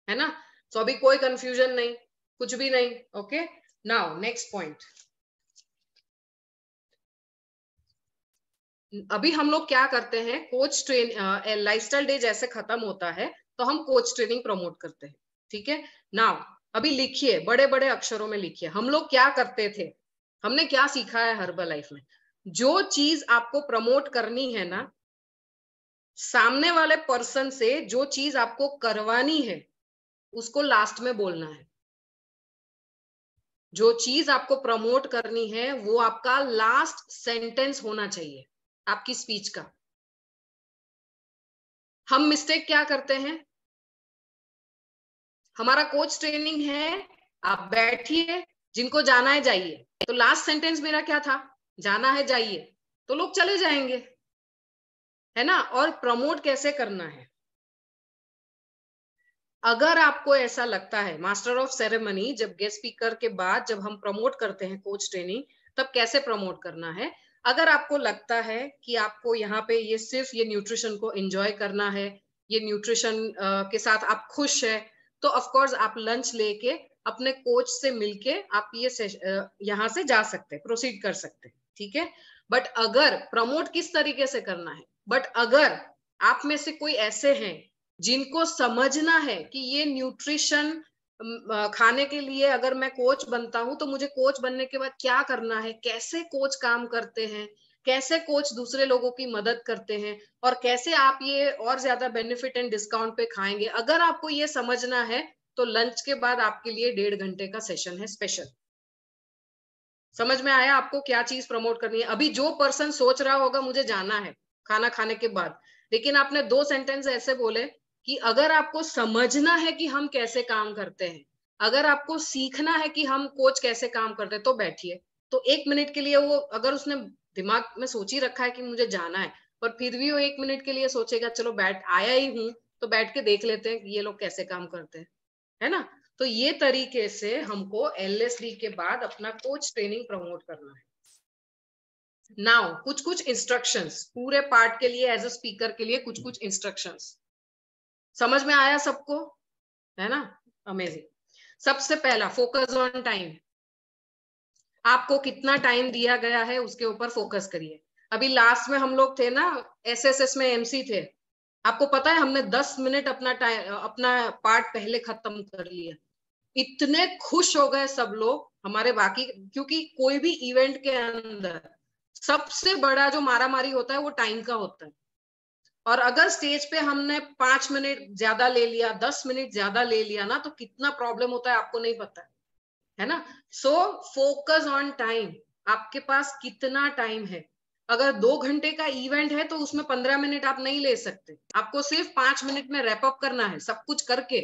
ना। तो अभी कोई कंफ्यूजन नहीं, कुछ भी नहीं। Okay, now next point. अभी हम लोग क्या करते हैं, कोच ट्रेन लाइफस्टाइल डे जैसे खत्म होता है तो हम कोच ट्रेनिंग प्रमोट करते हैं। ठीक है, नाउ अभी लिखिए, बड़े बड़े अक्षरों में लिखिए, हम लोग क्या करते थे, हमने क्या सीखा है हर्बल लाइफ में। जो चीज आपको प्रमोट करनी है ना, सामने वाले पर्सन से जो चीज आपको करवानी है उसको लास्ट में बोलना है। जो चीज आपको प्रमोट करनी है वो आपका लास्ट सेंटेंस होना चाहिए आपकी स्पीच का। हम मिस्टेक क्या करते हैं, हमारा कोच ट्रेनिंग है, आप बैठिए, जिनको जाना है जाइए, तो लास्ट सेंटेंस मेरा क्या था, जाना है जाइए, तो लोग चले जाएंगे, है ना। और प्रमोट कैसे करना है, अगर आपको ऐसा लगता है मास्टर ऑफ सेरेमनी जब गेस्ट स्पीकर के बाद जब हम प्रमोट करते हैं कोच ट्रेनिंग, तब कैसे प्रमोट करना है। अगर आपको लगता है कि आपको यहाँ पे ये सिर्फ ये न्यूट्रिशन को एंजॉय करना है, ये न्यूट्रिशन के साथ आप खुश है, तो ऑफ कोर्स आप लंच लेके अपने कोच से मिलके आप ये यहाँ से जा सकते हैं, प्रोसीड कर सकते हैं। ठीक है, बट अगर प्रमोट किस तरीके से करना है, बट अगर आप में से कोई ऐसे हैं जिनको समझना है कि ये न्यूट्रिशन खाने के लिए अगर मैं कोच बनता हूं तो मुझे कोच बनने के बाद क्या करना है, कैसे कोच काम करते हैं, कैसे कोच दूसरे लोगों की मदद करते हैं, और कैसे आप ये और ज्यादा बेनिफिट एंड डिस्काउंट पे खाएंगे, अगर आपको ये समझना है तो लंच के बाद आपके लिए 1.5 घंटे का सेशन है स्पेशल। समझ में आया आपको क्या चीज प्रमोट करनी है। अभी जो पर्सन सोच रहा होगा मुझे जाना है खाना खाने के बाद, लेकिन आपने 2 सेंटेंस ऐसे बोले कि अगर आपको समझना है कि हम कैसे काम करते हैं, अगर आपको सीखना है कि हम कोच कैसे काम करते हैं, तो बैठिए। तो 1 मिनट के लिए वो, अगर उसने दिमाग में सोच ही रखा है कि मुझे जाना है, पर फिर भी वो 1 मिनट के लिए सोचेगा चलो बैठ आया ही हूं तो बैठ के देख लेते हैं कि ये लोग कैसे काम करते हैं, है ना। तो ये तरीके से हमको एलएसडी के बाद अपना कोच ट्रेनिंग प्रमोट करना है। नाउ कुछ कुछ इंस्ट्रक्शंस पूरे पार्ट के लिए, एज अ स्पीकर के लिए कुछ कुछ इंस्ट्रक्शंस। समझ में आया सबको, है ना, अमेजिंग। सबसे पहला, फोकस ऑन टाइम। आपको कितना टाइम दिया गया है उसके ऊपर फोकस करिए। अभी लास्ट में हम लोग थे ना, एसएसएस में एमसी थे, आपको पता है हमने 10 मिनट अपना टाइम, अपना पार्ट पहले खत्म कर लिया। इतने खुश हो गए सब लोग हमारे बाकी, क्योंकि कोई भी इवेंट के अंदर सबसे बड़ा जो मारामारी होता है वो टाइम का होता है। और अगर स्टेज पे हमने 5 मिनट ज्यादा ले लिया, 10 मिनट ज्यादा ले लिया ना, तो कितना प्रॉब्लम होता है आपको नहीं पता है ना। सो फोकस ऑन टाइम, आपके पास कितना टाइम है। अगर 2 घंटे का इवेंट है तो उसमें 15 मिनट आप नहीं ले सकते, आपको सिर्फ 5 मिनट में रैप अप करना है सब कुछ करके,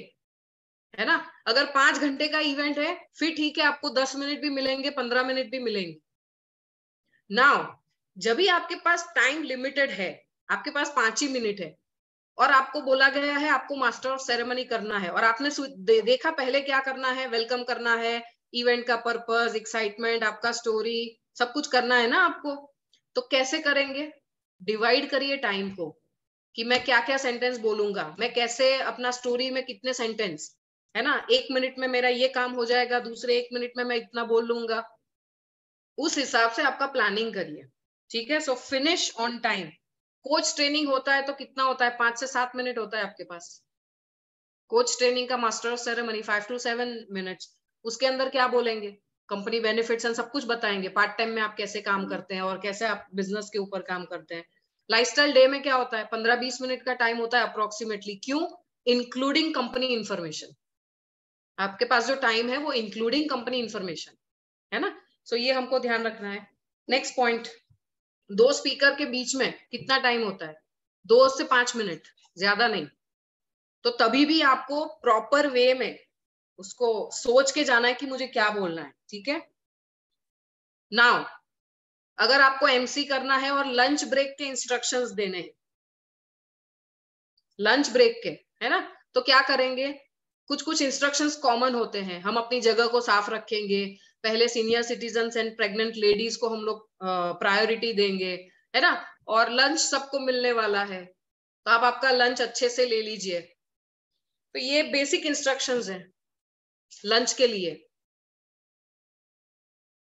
है ना। अगर 5 घंटे का इवेंट है फिर ठीक है, आपको 10 मिनट भी मिलेंगे, 15 मिनट भी मिलेंगे। नाउ जब भी आपके पास टाइम लिमिटेड है, आपके पास 5 ही मिनट है, और आपको बोला गया है आपको मास्टर ऑफ सेरेमनी करना है, और आपने देखा पहले क्या करना है, वेलकम करना है, इवेंट का पर्पस, एक्साइटमेंट, आपका स्टोरी, सब कुछ करना है ना आपको। तो कैसे करेंगे, डिवाइड करिए टाइम को कि मैं क्या क्या सेंटेंस बोलूंगा, मैं कैसे अपना स्टोरी में कितने सेंटेंस, है ना। 1 मिनट में मेरा ये काम हो जाएगा, दूसरे 1 मिनट में मैं इतना बोल लूंगा, उस हिसाब से आपका प्लानिंग करिए। ठीक है, सो finish on time. Coach training होता है तो कितना होता है, 5 से 7 मिनट होता है आपके पास। कोच ट्रेनिंग का master of ceremony 5 to 7 minutes. उसके अंदर क्या बोलेंगे, कंपनी बेनिफिट्स एंड सब कुछ बताएंगे, पार्ट टाइम में आप कैसे काम करते हैं और कैसे आप बिजनेस के ऊपर काम करते हैं। लाइफस्टाइल डे में क्या होता है, 15-20 मिनट का टाइम होता है अप्रोक्सीमेटली, क्यों, इंक्लूडिंग कंपनी इंफॉर्मेशन। आपके पास जो टाइम है वो इंक्लूडिंग कंपनी इंफॉर्मेशन, है ना। सो ये हमको ध्यान रखना है। नेक्स्ट पॉइंट, दो स्पीकर के बीच में कितना टाइम होता है? 2 से 5 मिनट, ज्यादा नहीं। तो तभी भी आपको प्रॉपर वे में उसको सोच के जाना है कि मुझे क्या बोलना है, ठीक है। नाउ अगर आपको एमसी करना है और लंच ब्रेक के इंस्ट्रक्शंस देने हैं, लंच ब्रेक के, है ना, तो क्या करेंगे? कुछ कुछ इंस्ट्रक्शंस कॉमन होते हैं। हम अपनी जगह को साफ रखेंगे, पहले senior citizens and pregnant ladies को हम लोग प्रायोरिटी देंगे, है ना, और लंच सबको मिलने वाला है, तो आप आपका लंच अच्छे से ले लीजिए। तो ये बेसिक इंस्ट्रक्शंस हैं लंच के लिए।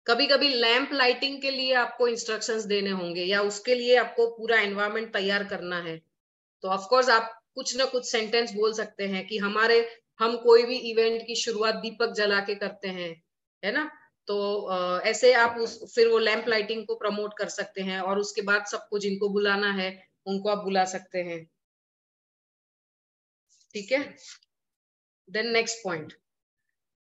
कभी कभी लैंप लाइटिंग के लिए आपको इंस्ट्रक्शंस देने होंगे, या उसके लिए आपको पूरा एनवायरनमेंट तैयार करना है, तो ऑफ कोर्स आप कुछ ना कुछ सेंटेंस बोल सकते हैं कि हम कोई भी इवेंट की शुरुआत दीपक जला के करते हैं, है ना। तो ऐसे आप फिर वो लैंप लाइटिंग को प्रमोट कर सकते हैं, और उसके बाद सबको जिनको बुलाना है उनको आप बुला सकते हैं, ठीक है। Then next point,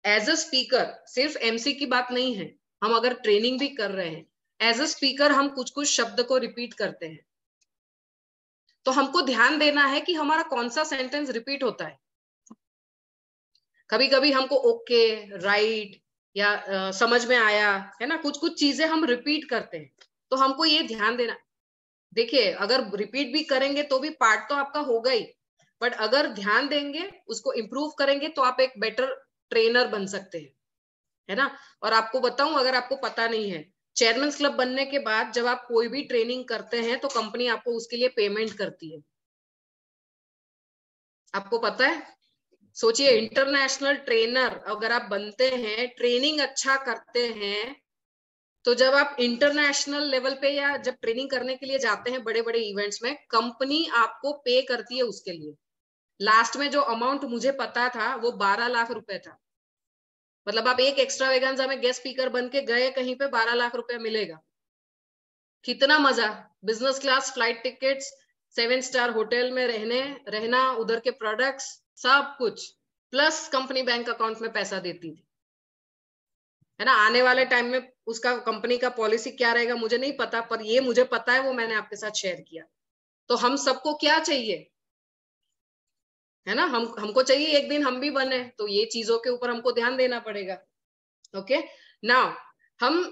as a speaker सिर्फ एमसी की बात नहीं है, हम अगर ट्रेनिंग भी कर रहे हैं, एज अ स्पीकर हम कुछ कुछ शब्द को रिपीट करते हैं, तो हमको ध्यान देना है कि हमारा कौन सा सेंटेंस रिपीट होता है। कभी कभी हमको ओके, राइट, या समझ में आया, है ना, कुछ कुछ चीजें हम रिपीट करते हैं, तो हमको ये ध्यान देना। देखिए, अगर रिपीट भी करेंगे तो भी पार्ट तो आपका होगा ही, बट अगर ध्यान देंगे, उसको इम्प्रूव करेंगे, तो आप एक बेटर ट्रेनर बन सकते हैं, है ना। और आपको बताऊं, अगर आपको पता नहीं है, चेयरमैन क्लब बनने के बाद जब आप कोई भी ट्रेनिंग करते हैं तो कंपनी आपको उसके लिए पेमेंट करती है, आपको पता है। सोचिए, इंटरनेशनल ट्रेनर अगर आप बनते हैं, ट्रेनिंग अच्छा करते हैं, तो जब आप इंटरनेशनल लेवल पे या जब ट्रेनिंग करने के लिए जाते हैं बड़े बड़े इवेंट्स में, कंपनी आपको पे करती है उसके लिए। लास्ट में जो अमाउंट मुझे पता था वो 12 लाख रुपए था। मतलब आप एक एक्स्ट्रावेगेंजा में गेस्ट स्पीकर बन के गए कहीं पे, 12 लाख रुपए मिलेगा। कितना मजा, business class flight tickets, 7 star hotel में रहना, उधर के प्रोडक्ट्स, सब कुछ, प्लस कंपनी बैंक अकाउंट में पैसा देती थी, है ना। आने वाले टाइम में उसका कंपनी का पॉलिसी क्या रहेगा मुझे नहीं पता, पर ये मुझे पता है, वो मैंने आपके साथ शेयर किया। तो हम सबको क्या चाहिए, है ना, हमको चाहिए एक दिन हम भी बने, तो ये चीजों के ऊपर हमको ध्यान देना पड़ेगा। ओके, नाउ हम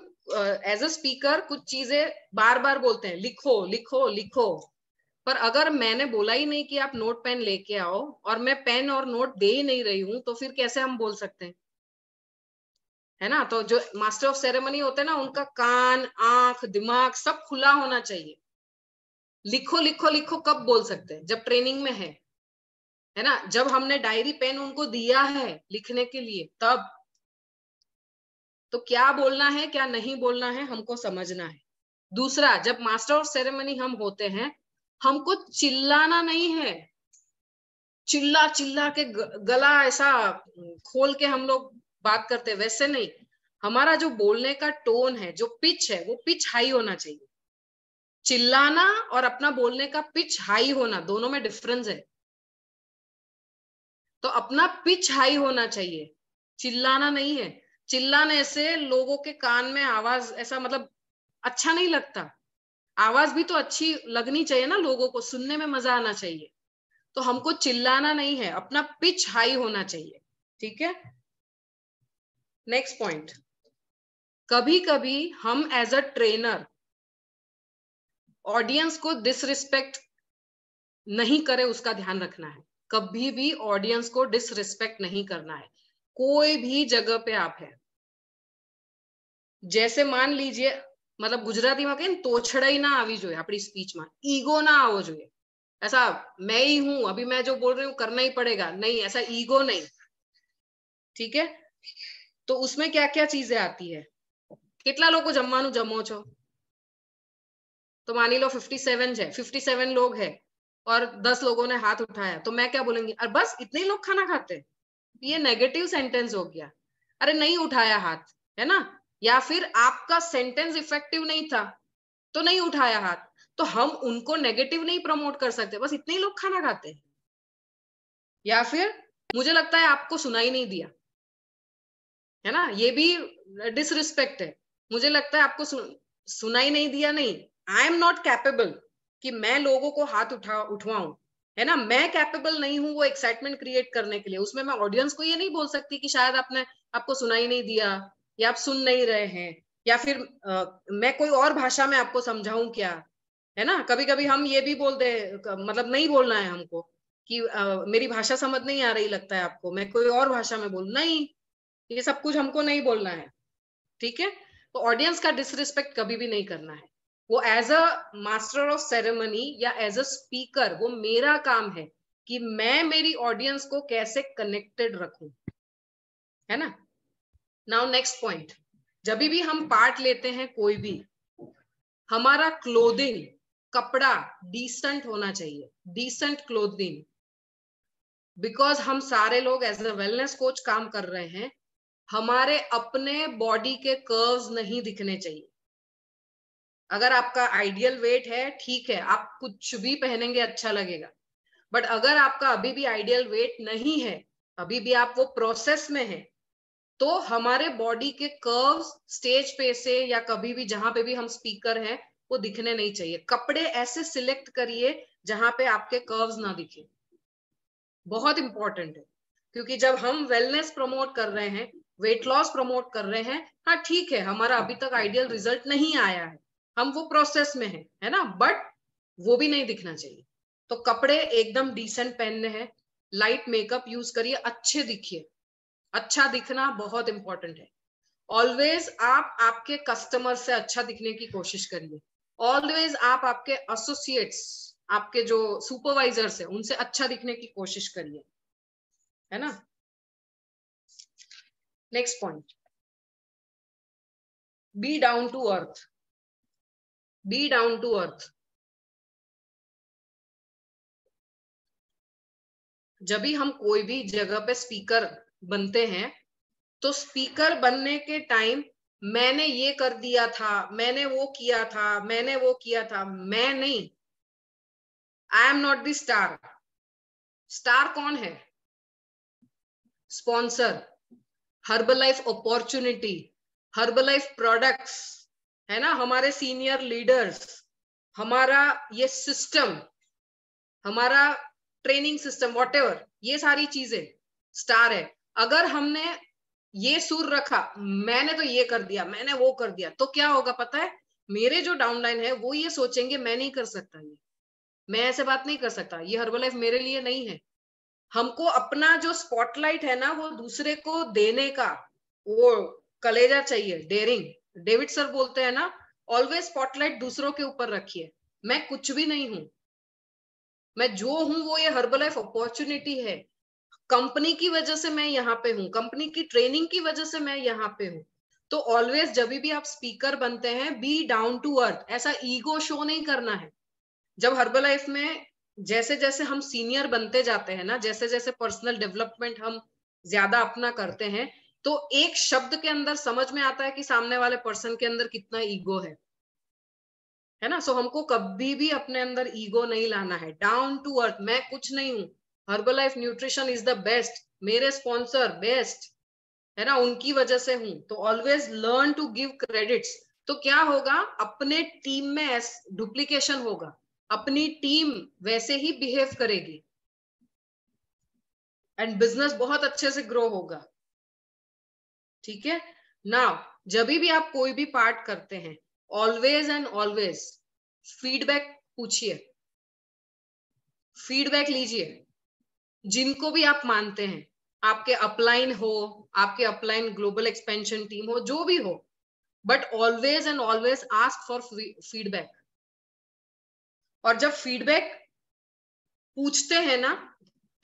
एज अ स्पीकर कुछ चीजें बार बार बोलते हैं, लिखो लिखो लिखो, पर अगर मैंने बोला ही नहीं कि आप नोट पेन लेके आओ, और मैं पेन और नोट दे ही नहीं रही हूं, तो फिर कैसे हम बोल सकते हैं, है ना। तो जो मास्टर ऑफ सेरेमनी होते हैं ना, उनका कान, आंख, दिमाग सब खुला होना चाहिए। लिखो लिखो लिखो कब बोल सकते हैं? जब ट्रेनिंग में है ना, जब हमने डायरी पेन उनको दिया है लिखने के लिए, तब। तो क्या बोलना है क्या नहीं बोलना है हमको समझना है। दूसरा, जब मास्टर ऑफ सेरेमनी हम होते हैं, हमको चिल्लाना नहीं है, चिल्ला चिल्ला के गला ऐसा खोल के हम लोग बात करते हैं, वैसे नहीं। हमारा जो बोलने का टोन है, जो पिच है, वो पिच हाई होना चाहिए। चिल्लाना और अपना बोलने का पिच हाई होना, दोनों में डिफरेंस है। तो अपना पिच हाई होना चाहिए, चिल्लाना नहीं है। चिल्लाने से लोगों के कान में आवाज ऐसा, मतलब अच्छा नहीं लगता। आवाज भी तो अच्छी लगनी चाहिए ना, लोगों को सुनने में मजा आना चाहिए। तो हमको चिल्लाना नहीं है, अपना पिच हाई होना चाहिए, ठीक है। नेक्स्ट पॉइंट, कभी कभी हम एज अ ट्रेनर ऑडियंस को डिसरिस्पेक्ट नहीं करे, उसका ध्यान रखना है। कभी भी ऑडियंस को डिसरिस्पेक्ट नहीं करना है, कोई भी जगह पे आप है। जैसे मान लीजिए, मतलब गुजराती में कहें, तोछड़ाई ना आवी જોઈએ આપણી સ્પીચમાં, ईगो ना आवो જોઈએ। ऐसा मैं ही हूं, अभी मैं जो बोल रही हूँ करना ही पड़ेगा, नहीं, ऐसा ईगो नहीं, ठीक है। तो उसमें क्या क्या चीजें आती है, કેટલા લોકો જમવાનું જમો છો, तो मानी लो 57 है, 57 लोग है, और 10 लोगों ने हाथ उठाया, तो मैं क्या बोलूंगी, अरे बस इतने ही लोग खाना खाते हैं? ये नेगेटिव सेंटेंस हो गया। अरे नहीं उठाया हाथ, है ना। या फिर आपका सेंटेंस इफेक्टिव नहीं था तो नहीं उठाया हाथ, तो हम उनको नेगेटिव नहीं प्रमोट कर सकते, बस इतने ही लोग खाना खाते हैं। या फिर मुझे लगता है आपको सुनाई नहीं दिया, है ना, ये भी डिसरिस्पेक्ट है। मुझे लगता है आपको सुनाई नहीं दिया, नहीं, आई एम नॉट कैपेबल कि मैं लोगों को हाथ उठवाऊं, है ना, मैं कैपेबल नहीं हूं वो एक्साइटमेंट क्रिएट करने के लिए। उसमें मैं ऑडियंस को ये नहीं बोल सकती कि शायद आपको सुनाई नहीं दिया, या आप सुन नहीं रहे हैं, या फिर मैं कोई और भाषा में आपको समझाऊं क्या, है ना। कभी कभी हम ये भी बोल दे, मतलब नहीं बोलना है हमको कि मेरी भाषा समझ नहीं आ रही लगता है आपको, मैं कोई और भाषा में बोलूं, नहीं, ये सब कुछ हमको नहीं बोलना है, ठीक है। तो ऑडियंस का डिसरिस्पेक्ट कभी भी नहीं करना है। वो as a master of ceremony या एज अ स्पीकर, वो मेरा काम है कि मैं मेरी ऑडियंस को कैसे कनेक्टेड रखूं, है ना। नाउ नेक्स्ट पॉइंट, जब भी हम पार्ट लेते हैं कोई भी, हमारा क्लोथिंग, कपड़ा डिसेंट होना चाहिए, डिसेंट क्लोथिंग। बिकॉज हम सारे लोग एज अ वेलनेस कोच काम कर रहे हैं, हमारे अपने बॉडी के कर्व्स नहीं दिखने चाहिए। अगर आपका आइडियल वेट है, ठीक है, आप कुछ भी पहनेंगे अच्छा लगेगा, बट अगर आपका अभी भी आइडियल वेट नहीं है, अभी भी आप वो प्रोसेस में है, तो हमारे बॉडी के कर्व्स स्टेज पे से या कभी भी जहां पे भी हम स्पीकर हैं, वो दिखने नहीं चाहिए। कपड़े ऐसे सिलेक्ट करिए जहां पे आपके कर्व्स ना दिखे, बहुत इंपॉर्टेंट है। क्योंकि जब हम वेलनेस प्रमोट कर रहे हैं, वेट लॉस प्रमोट कर रहे हैं, हाँ ठीक है, हमारा अभी तक आइडियल रिजल्ट नहीं आया है, हम वो प्रोसेस में है ना, बट वो भी नहीं दिखना चाहिए। तो कपड़े एकदम डिसेंट पहनने हैं, लाइट मेकअप यूज करिए, अच्छे दिखिए, अच्छा दिखना बहुत इंपॉर्टेंट है। ऑलवेज आप आपके कस्टमर से अच्छा दिखने की कोशिश करिए, ऑलवेज आप आपके एसोसिएट्स, आपके जो सुपरवाइजर्स है, उनसे अच्छा दिखने की कोशिश करिए, है ना। Next point, be down to earth, be down to earth. जब भी हम कोई भी जगह पे स्पीकर बनते हैं, तो स्पीकर बनने के टाइम मैंने ये कर दिया था, मैंने वो किया था, मैंने वो किया था, मैं नहीं। I am not the star. Star कौन है? Sponsor, Herbalife opportunity, Herbalife products, है ना, हमारे सीनियर लीडर्स, हमारा ये सिस्टम, हमारा ट्रेनिंग सिस्टम, व्हाटएवर, ये सारी चीजें स्टार है। अगर हमने ये सुर रखा, मैंने तो ये कर दिया, मैंने वो कर दिया, तो क्या होगा पता है? मेरे जो डाउनलाइन है वो ये सोचेंगे मैं नहीं कर सकता, ये मैं ऐसे बात नहीं कर सकता, ये हर्बलाइफ मेरे लिए नहीं है। हमको अपना जो स्पॉटलाइट है ना, वो दूसरे को देने का वो कलेजा चाहिए, डेयरिंग। डेविड सर बोलते हैं ना, ऑलवेज स्पॉटलाइट दूसरों के ऊपर रखिए। मैं कुछ भी नहीं हूं, मैं जो हूं वो ये हर्बलाइफ अपॉर्चुनिटी है। कंपनी की वजह से मैं यहाँ पे हूँ, कंपनी की ट्रेनिंग की वजह से मैं यहाँ पे हूँ। तो ऑलवेज जब भी आप स्पीकर बनते हैं, बी डाउन टू अर्थ, ऐसा ईगो शो नहीं करना है। जब हर्बलाइफ में जैसे जैसे हम सीनियर बनते जाते हैं ना, जैसे जैसे पर्सनल डेवलपमेंट हम ज्यादा अपना करते हैं, तो एक शब्द के अंदर समझ में आता है कि सामने वाले पर्सन के अंदर कितना ईगो है ना। सो हमको कभी भी अपने अंदर ईगो नहीं लाना है, डाउन टू अर्थ, मैं कुछ नहीं हूँ, Herbalife nutrition is the best, मेरे स्पॉन्सर बेस्ट, है ना, उनकी वजह से हूं। तो always learn to give credits. तो क्या होगा, अपने टीम में डुप्लीकेशन होगा, अपनी टीम वैसे ही बिहेव करेगी, एंड बिजनेस बहुत अच्छे से ग्रो होगा, ठीक है ना। जब भी आप कोई भी पार्ट करते हैं, ऑलवेज एंड ऑलवेज फीडबैक पूछिए, फीडबैक लीजिए। जिनको भी आप मानते हैं, आपके अपलाइन हो, आपके अपलाइन ग्लोबल एक्सपेंशन टीम हो, जो भी हो, but always and always ask for feedback. और जब फीडबैक पूछते हैं ना,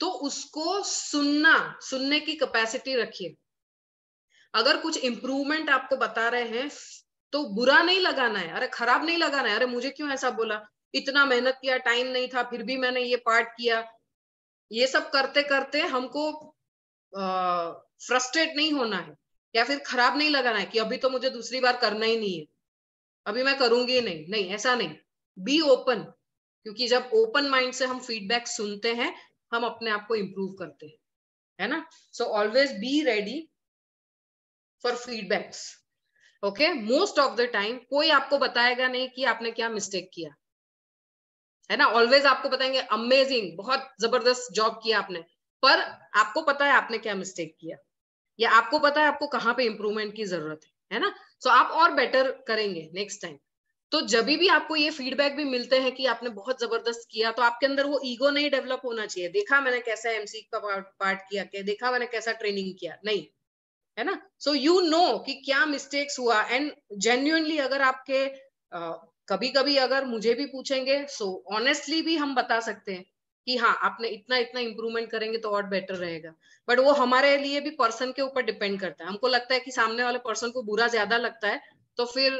तो उसको सुनने की कैपेसिटी रखिए। अगर कुछ इंप्रूवमेंट आपको बता रहे हैं, तो बुरा नहीं लगाना है, अरे खराब नहीं लगाना है, अरे मुझे क्यों ऐसा बोला, इतना मेहनत किया, टाइम नहीं था, फिर भी मैंने ये पार्ट किया। ये सब करते करते हमको फ्रस्ट्रेट नहीं होना है, या फिर खराब नहीं लगाना है कि अभी तो मुझे दूसरी बार करना ही नहीं है, अभी मैं करूंगी नहीं, नहीं ऐसा नहीं। बी ओपन, क्योंकि जब ओपन माइंड से हम फीडबैक सुनते हैं, हम अपने आप को इम्प्रूव करते हैं, है ना। So always be ready for feedbacks. Okay, most of the time कोई आपको बताएगा नहीं कि आपने क्या मिस्टेक किया, है ना। ऑलवेज आपको बताएंगे अमेजिंग, बहुत जबरदस्त जॉब किया आपने, पर आपको पता है आपने क्या मिस्टेक किया, या आपको पता है आपको कहाँ पे इंप्रूवमेंट की जरूरत है ना। सो आप और बेटर करेंगे नेक्स्ट टाइम। तो जब भी आपको ये फीडबैक भी मिलते हैं कि आपने बहुत जबरदस्त किया, तो आपके अंदर वो ईगो नहीं डेवलप होना चाहिए, देखा मैंने कैसा एमसी का पार्ट किया, देखा मैंने कैसा ट्रेनिंग किया, नहीं, है ना। सो यू नो कि क्या मिस्टेक्स हुआ, एंड जेन्युइनली अगर आपके कभी कभी अगर मुझे भी पूछेंगे, सो ऑनेस्टली भी हम बता सकते हैं कि हाँ आपने इतना इतना इंप्रूवमेंट करेंगे तो और बेटर रहेगा। बट वो हमारे लिए भी पर्सन के ऊपर डिपेंड करता है। हमको लगता है कि सामने वाले पर्सन को बुरा ज्यादा लगता है, तो फिर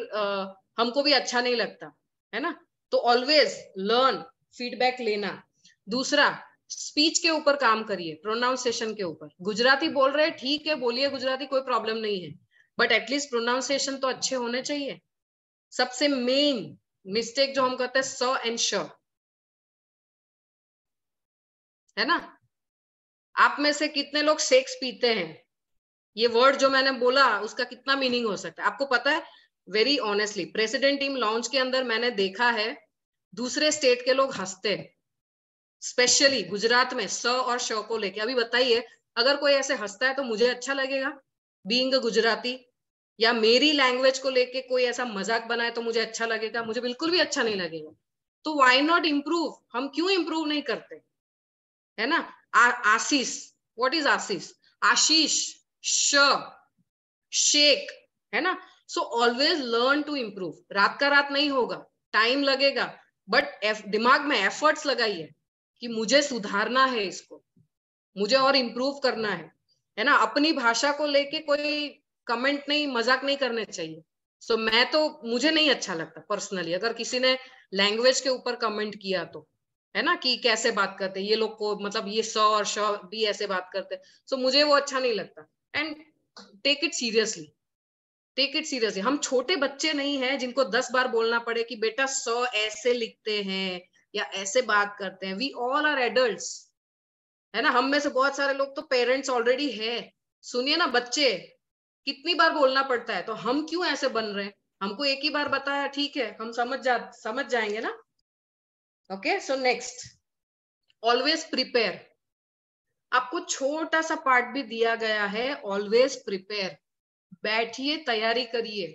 हमको भी अच्छा नहीं लगता, है ना। तो ऑलवेज लर्न, फीडबैक लेना। दूसरा, स्पीच के ऊपर काम करिए, प्रोनाउंसिएशन के ऊपर। गुजराती बोल रहे हैं, ठीक है, बोलिए गुजराती, कोई प्रॉब्लम नहीं है, बट एटलीस्ट प्रोनाउंसिएशन तो अच्छे होने चाहिए। सबसे मेन मिस्टेक जो हम करते हैं, स एंड श, है ना। आप में से कितने लोग शेक्स पीते हैं? ये वर्ड जो मैंने बोला उसका कितना मीनिंग हो सकता है आपको पता है? Very honestly, president team launch के अंदर मैंने देखा है दूसरे स्टेट के लोग हंसते हैं, स्पेशली गुजरात में स और श को लेके। अभी बताइए, अगर कोई ऐसे हंसता है तो मुझे अच्छा लगेगा बीइंग गुजराती, या मेरी लैंग्वेज को लेके कोई ऐसा मजाक बनाए तो मुझे अच्छा लगेगा? मुझे बिल्कुल भी अच्छा नहीं लगेगा। तो व्हाई नॉट इम्प्रूव? हम क्यों इम्प्रूव नहीं करते, है ना। आशीष, व्हाट इज आशीष? आशीष, श, शेक, है ना। So always learn to improve. रात का रात नहीं होगा, टाइम लगेगा, बट दिमाग में एफर्ट्स लगाइए कि मुझे सुधारना है इसको, मुझे और इम्प्रूव करना है ना। अपनी भाषा को लेके कोई कमेंट नहीं, मजाक नहीं करने चाहिए। सो मैं तो, मुझे नहीं अच्छा लगता पर्सनली अगर किसी ने लैंग्वेज के ऊपर कमेंट किया तो, है ना, कि कैसे बात करते ये लोग को, मतलब ये स और श भी ऐसे बात करते। सो मुझे वो अच्छा नहीं लगता। And take it seriously, take it seriously. हम छोटे बच्चे नहीं हैं जिनको 10 बार बोलना पड़े कि बेटा 100 ऐसे लिखते हैं या ऐसे बात करते हैं। वी ऑल आर एडल्ट्स, है ना। हम में से बहुत सारे लोग तो पेरेंट्स ऑलरेडी है। सुनिए ना, बच्चे कितनी बार बोलना पड़ता है, तो हम क्यों ऐसे बन रहे हैं? हमको एक ही बार बताया, ठीक है, हम समझ जाएंगे ना। Okay, so next, always prepare. आपको छोटा सा पार्ट भी दिया गया है, ऑलवेज प्रिपेयर। बैठिए, तैयारी करिए,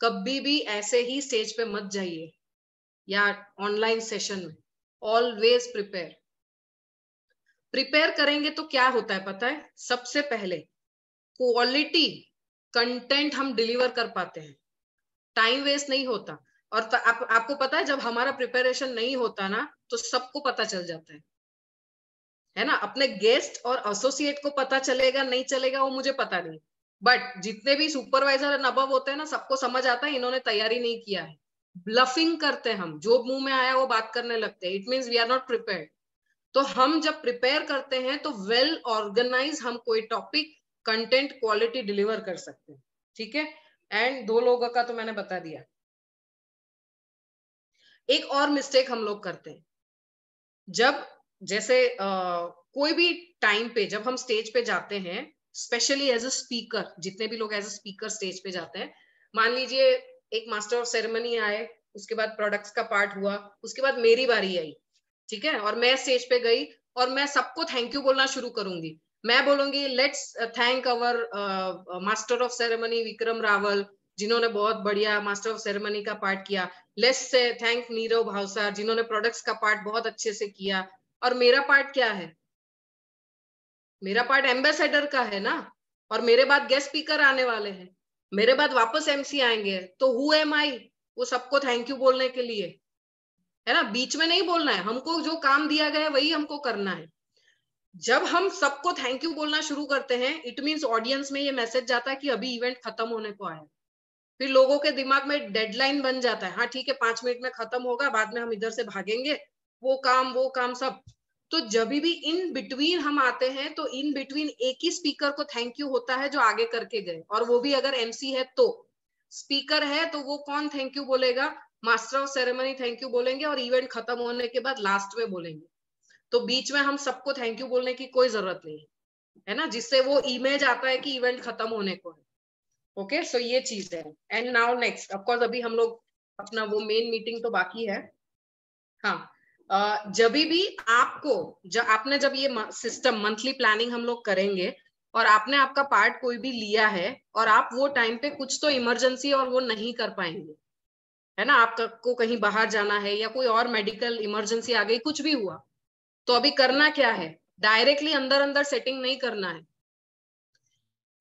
कभी भी ऐसे ही स्टेज पे मत जाइए या ऑनलाइन सेशन में। Always prepare. प्रिपेयर करेंगे तो क्या होता है पता है? सबसे पहले क्वालिटी कंटेंट हम डिलीवर कर पाते हैं, टाइम वेस्ट नहीं होता। और आपको पता है, जब हमारा प्रिपरेशन नहीं होता ना, तो सबको पता चल जाता है ना। अपने गेस्ट और एसोसिएट को पता चलेगा नहीं चलेगा वो मुझे पता नहीं, बट जितने भी सुपरवाइजर एंड अबव होते हैं ना, सबको समझ आता है इन्होंने तैयारी नहीं किया है। ब्लफिंग करते हैं हम, जो मुंह में आया वो बात करने लगते हैं, it means we are not prepared. तो हम जब प्रिपेयर करते हैं तो वेल ऑर्गेनाइज हम कोई टॉपिक, कंटेंट, क्वालिटी डिलीवर कर सकते हैं, ठीक है। एंड 2 लोगों का तो मैंने बता दिया। एक और मिस्टेक हम लोग करते हैं, जब जैसे कोई भी टाइम पे जब हम स्टेज पे जाते हैं, स्पेशली एज अ स्पीकर, जितने भी लोग एज अ स्पीकर स्टेज पे जाते हैं, मान लीजिए एक मास्टर ऑफ सेरेमनी आए, उसके बाद प्रोडक्ट्स का पार्ट हुआ, उसके बाद मेरी बारी आई, ठीक है, और मैं स्टेज पे गई और मैं सबको थैंक यू बोलना शुरू करूंगी। मैं बोलूंगी let's thank our master of ceremony Vikram Rawal, जिन्होंने बहुत बढ़िया मास्टर ऑफ सेरेमनी का पार्ट किया। Let's say thank Nirav Bhavsar, जिन्होंने प्रोडक्ट्स का पार्ट बहुत अच्छे से किया। और मेरा पार्ट क्या है? मेरा पार्ट एम्बेसडर का है ना। और मेरे बाद गेस्ट स्पीकर आने वाले हैं, मेरे बाद वापस एमसी आएंगे, तो हु एम आई वो सबको थैंक यू बोलने के लिए, है ना। बीच में नहीं बोलना है, हमको जो काम दिया गया है वही हमको करना है। जब हम सबको थैंक यू बोलना शुरू करते हैं, इट मीन्स ऑडियंस में ये मैसेज जाता है कि अभी इवेंट खत्म होने को आया। फिर लोगों के दिमाग में डेडलाइन बन जाता है, हाँ ठीक है 5 मिनट में खत्म होगा, बाद में हम इधर से भागेंगे, वो काम सब। तो जब भी इन बिटवीन हम आते हैं, तो इन बिटवीन एक ही स्पीकर को थैंक यू होता है जो आगे करके गए, और वो भी अगर एमसी है तो। स्पीकर है तो वो कौन थैंक यू बोलेगा? Master of ceremony thank you बोलेंगे, और इवेंट खत्म होने के बाद लास्ट में बोलेंगे। तो बीच में हम सबको थैंक यू बोलने की कोई जरूरत नहीं है ना, जिससे वो इमेज आता है कि इवेंट खत्म होने को है। ओके, सो ये चीज है। And now next, of course अभी हम लोग अपना वो मेन मीटिंग तो बाकी है। हाँ, जब भी आपको आपने जब ये सिस्टम मंथली प्लानिंग हम लोग करेंगे और आपने आपका पार्ट कोई भी लिया है और आप वो टाइम पे कुछ तो इमरजेंसी और वो नहीं कर पाएंगे, है ना, आपको कहीं बाहर जाना है या कोई और मेडिकल इमरजेंसी आ गई, कुछ भी हुआ, तो अभी करना क्या है, डायरेक्टली अंदर अंदर सेटिंग नहीं करना है।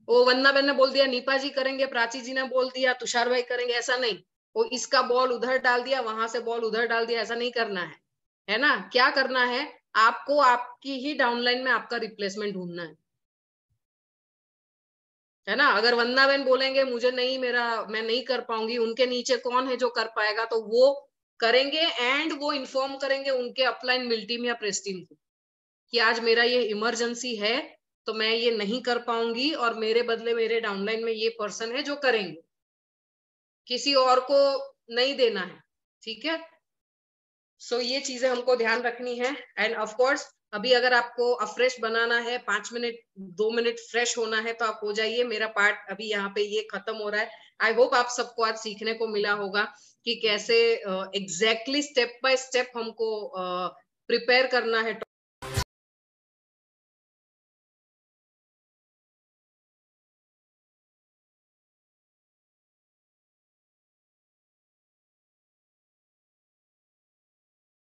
वो वंदना बेन ने बोल दिया नीपा जी करेंगे, प्राची जी ने बोल दिया तुषार भाई करेंगे, ऐसा नहीं। वो इसका बॉल उधर डाल दिया, वहां से बॉल उधर डाल दिया, ऐसा नहीं करना है ना। क्या करना है, आपको आपकी ही डाउनलाइन में आपका रिप्लेसमेंट ढूंढना है ना। अगर वंदना बेन बोलेंगे मुझे नहीं, मेरा मैं नहीं कर पाऊंगी, उनके नीचे कौन है जो कर पाएगा, तो वो करेंगे एंड वो इन्फॉर्म करेंगे उनके अपलाइन मिल टीम या प्रेस टीम को कि आज मेरा ये इमरजेंसी है तो मैं ये नहीं कर पाऊंगी और मेरे बदले मेरे डाउनलाइन में ये पर्सन है जो करेंगे, किसी और को नहीं देना है, ठीक है। सो ये चीजें हमको ध्यान रखनी है। एंड ऑफ कोर्स अभी अगर आपको अफ्रेश बनाना है, 5 मिनट 2 मिनट फ्रेश होना है तो आप हो जाइए। मेरा पार्ट अभी यहाँ पे ये खत्म हो रहा है। आई होप आप सबको आज सीखने को मिला होगा कि कैसे एग्जैक्टली स्टेप बाय स्टेप हमको प्रिपेयर करना है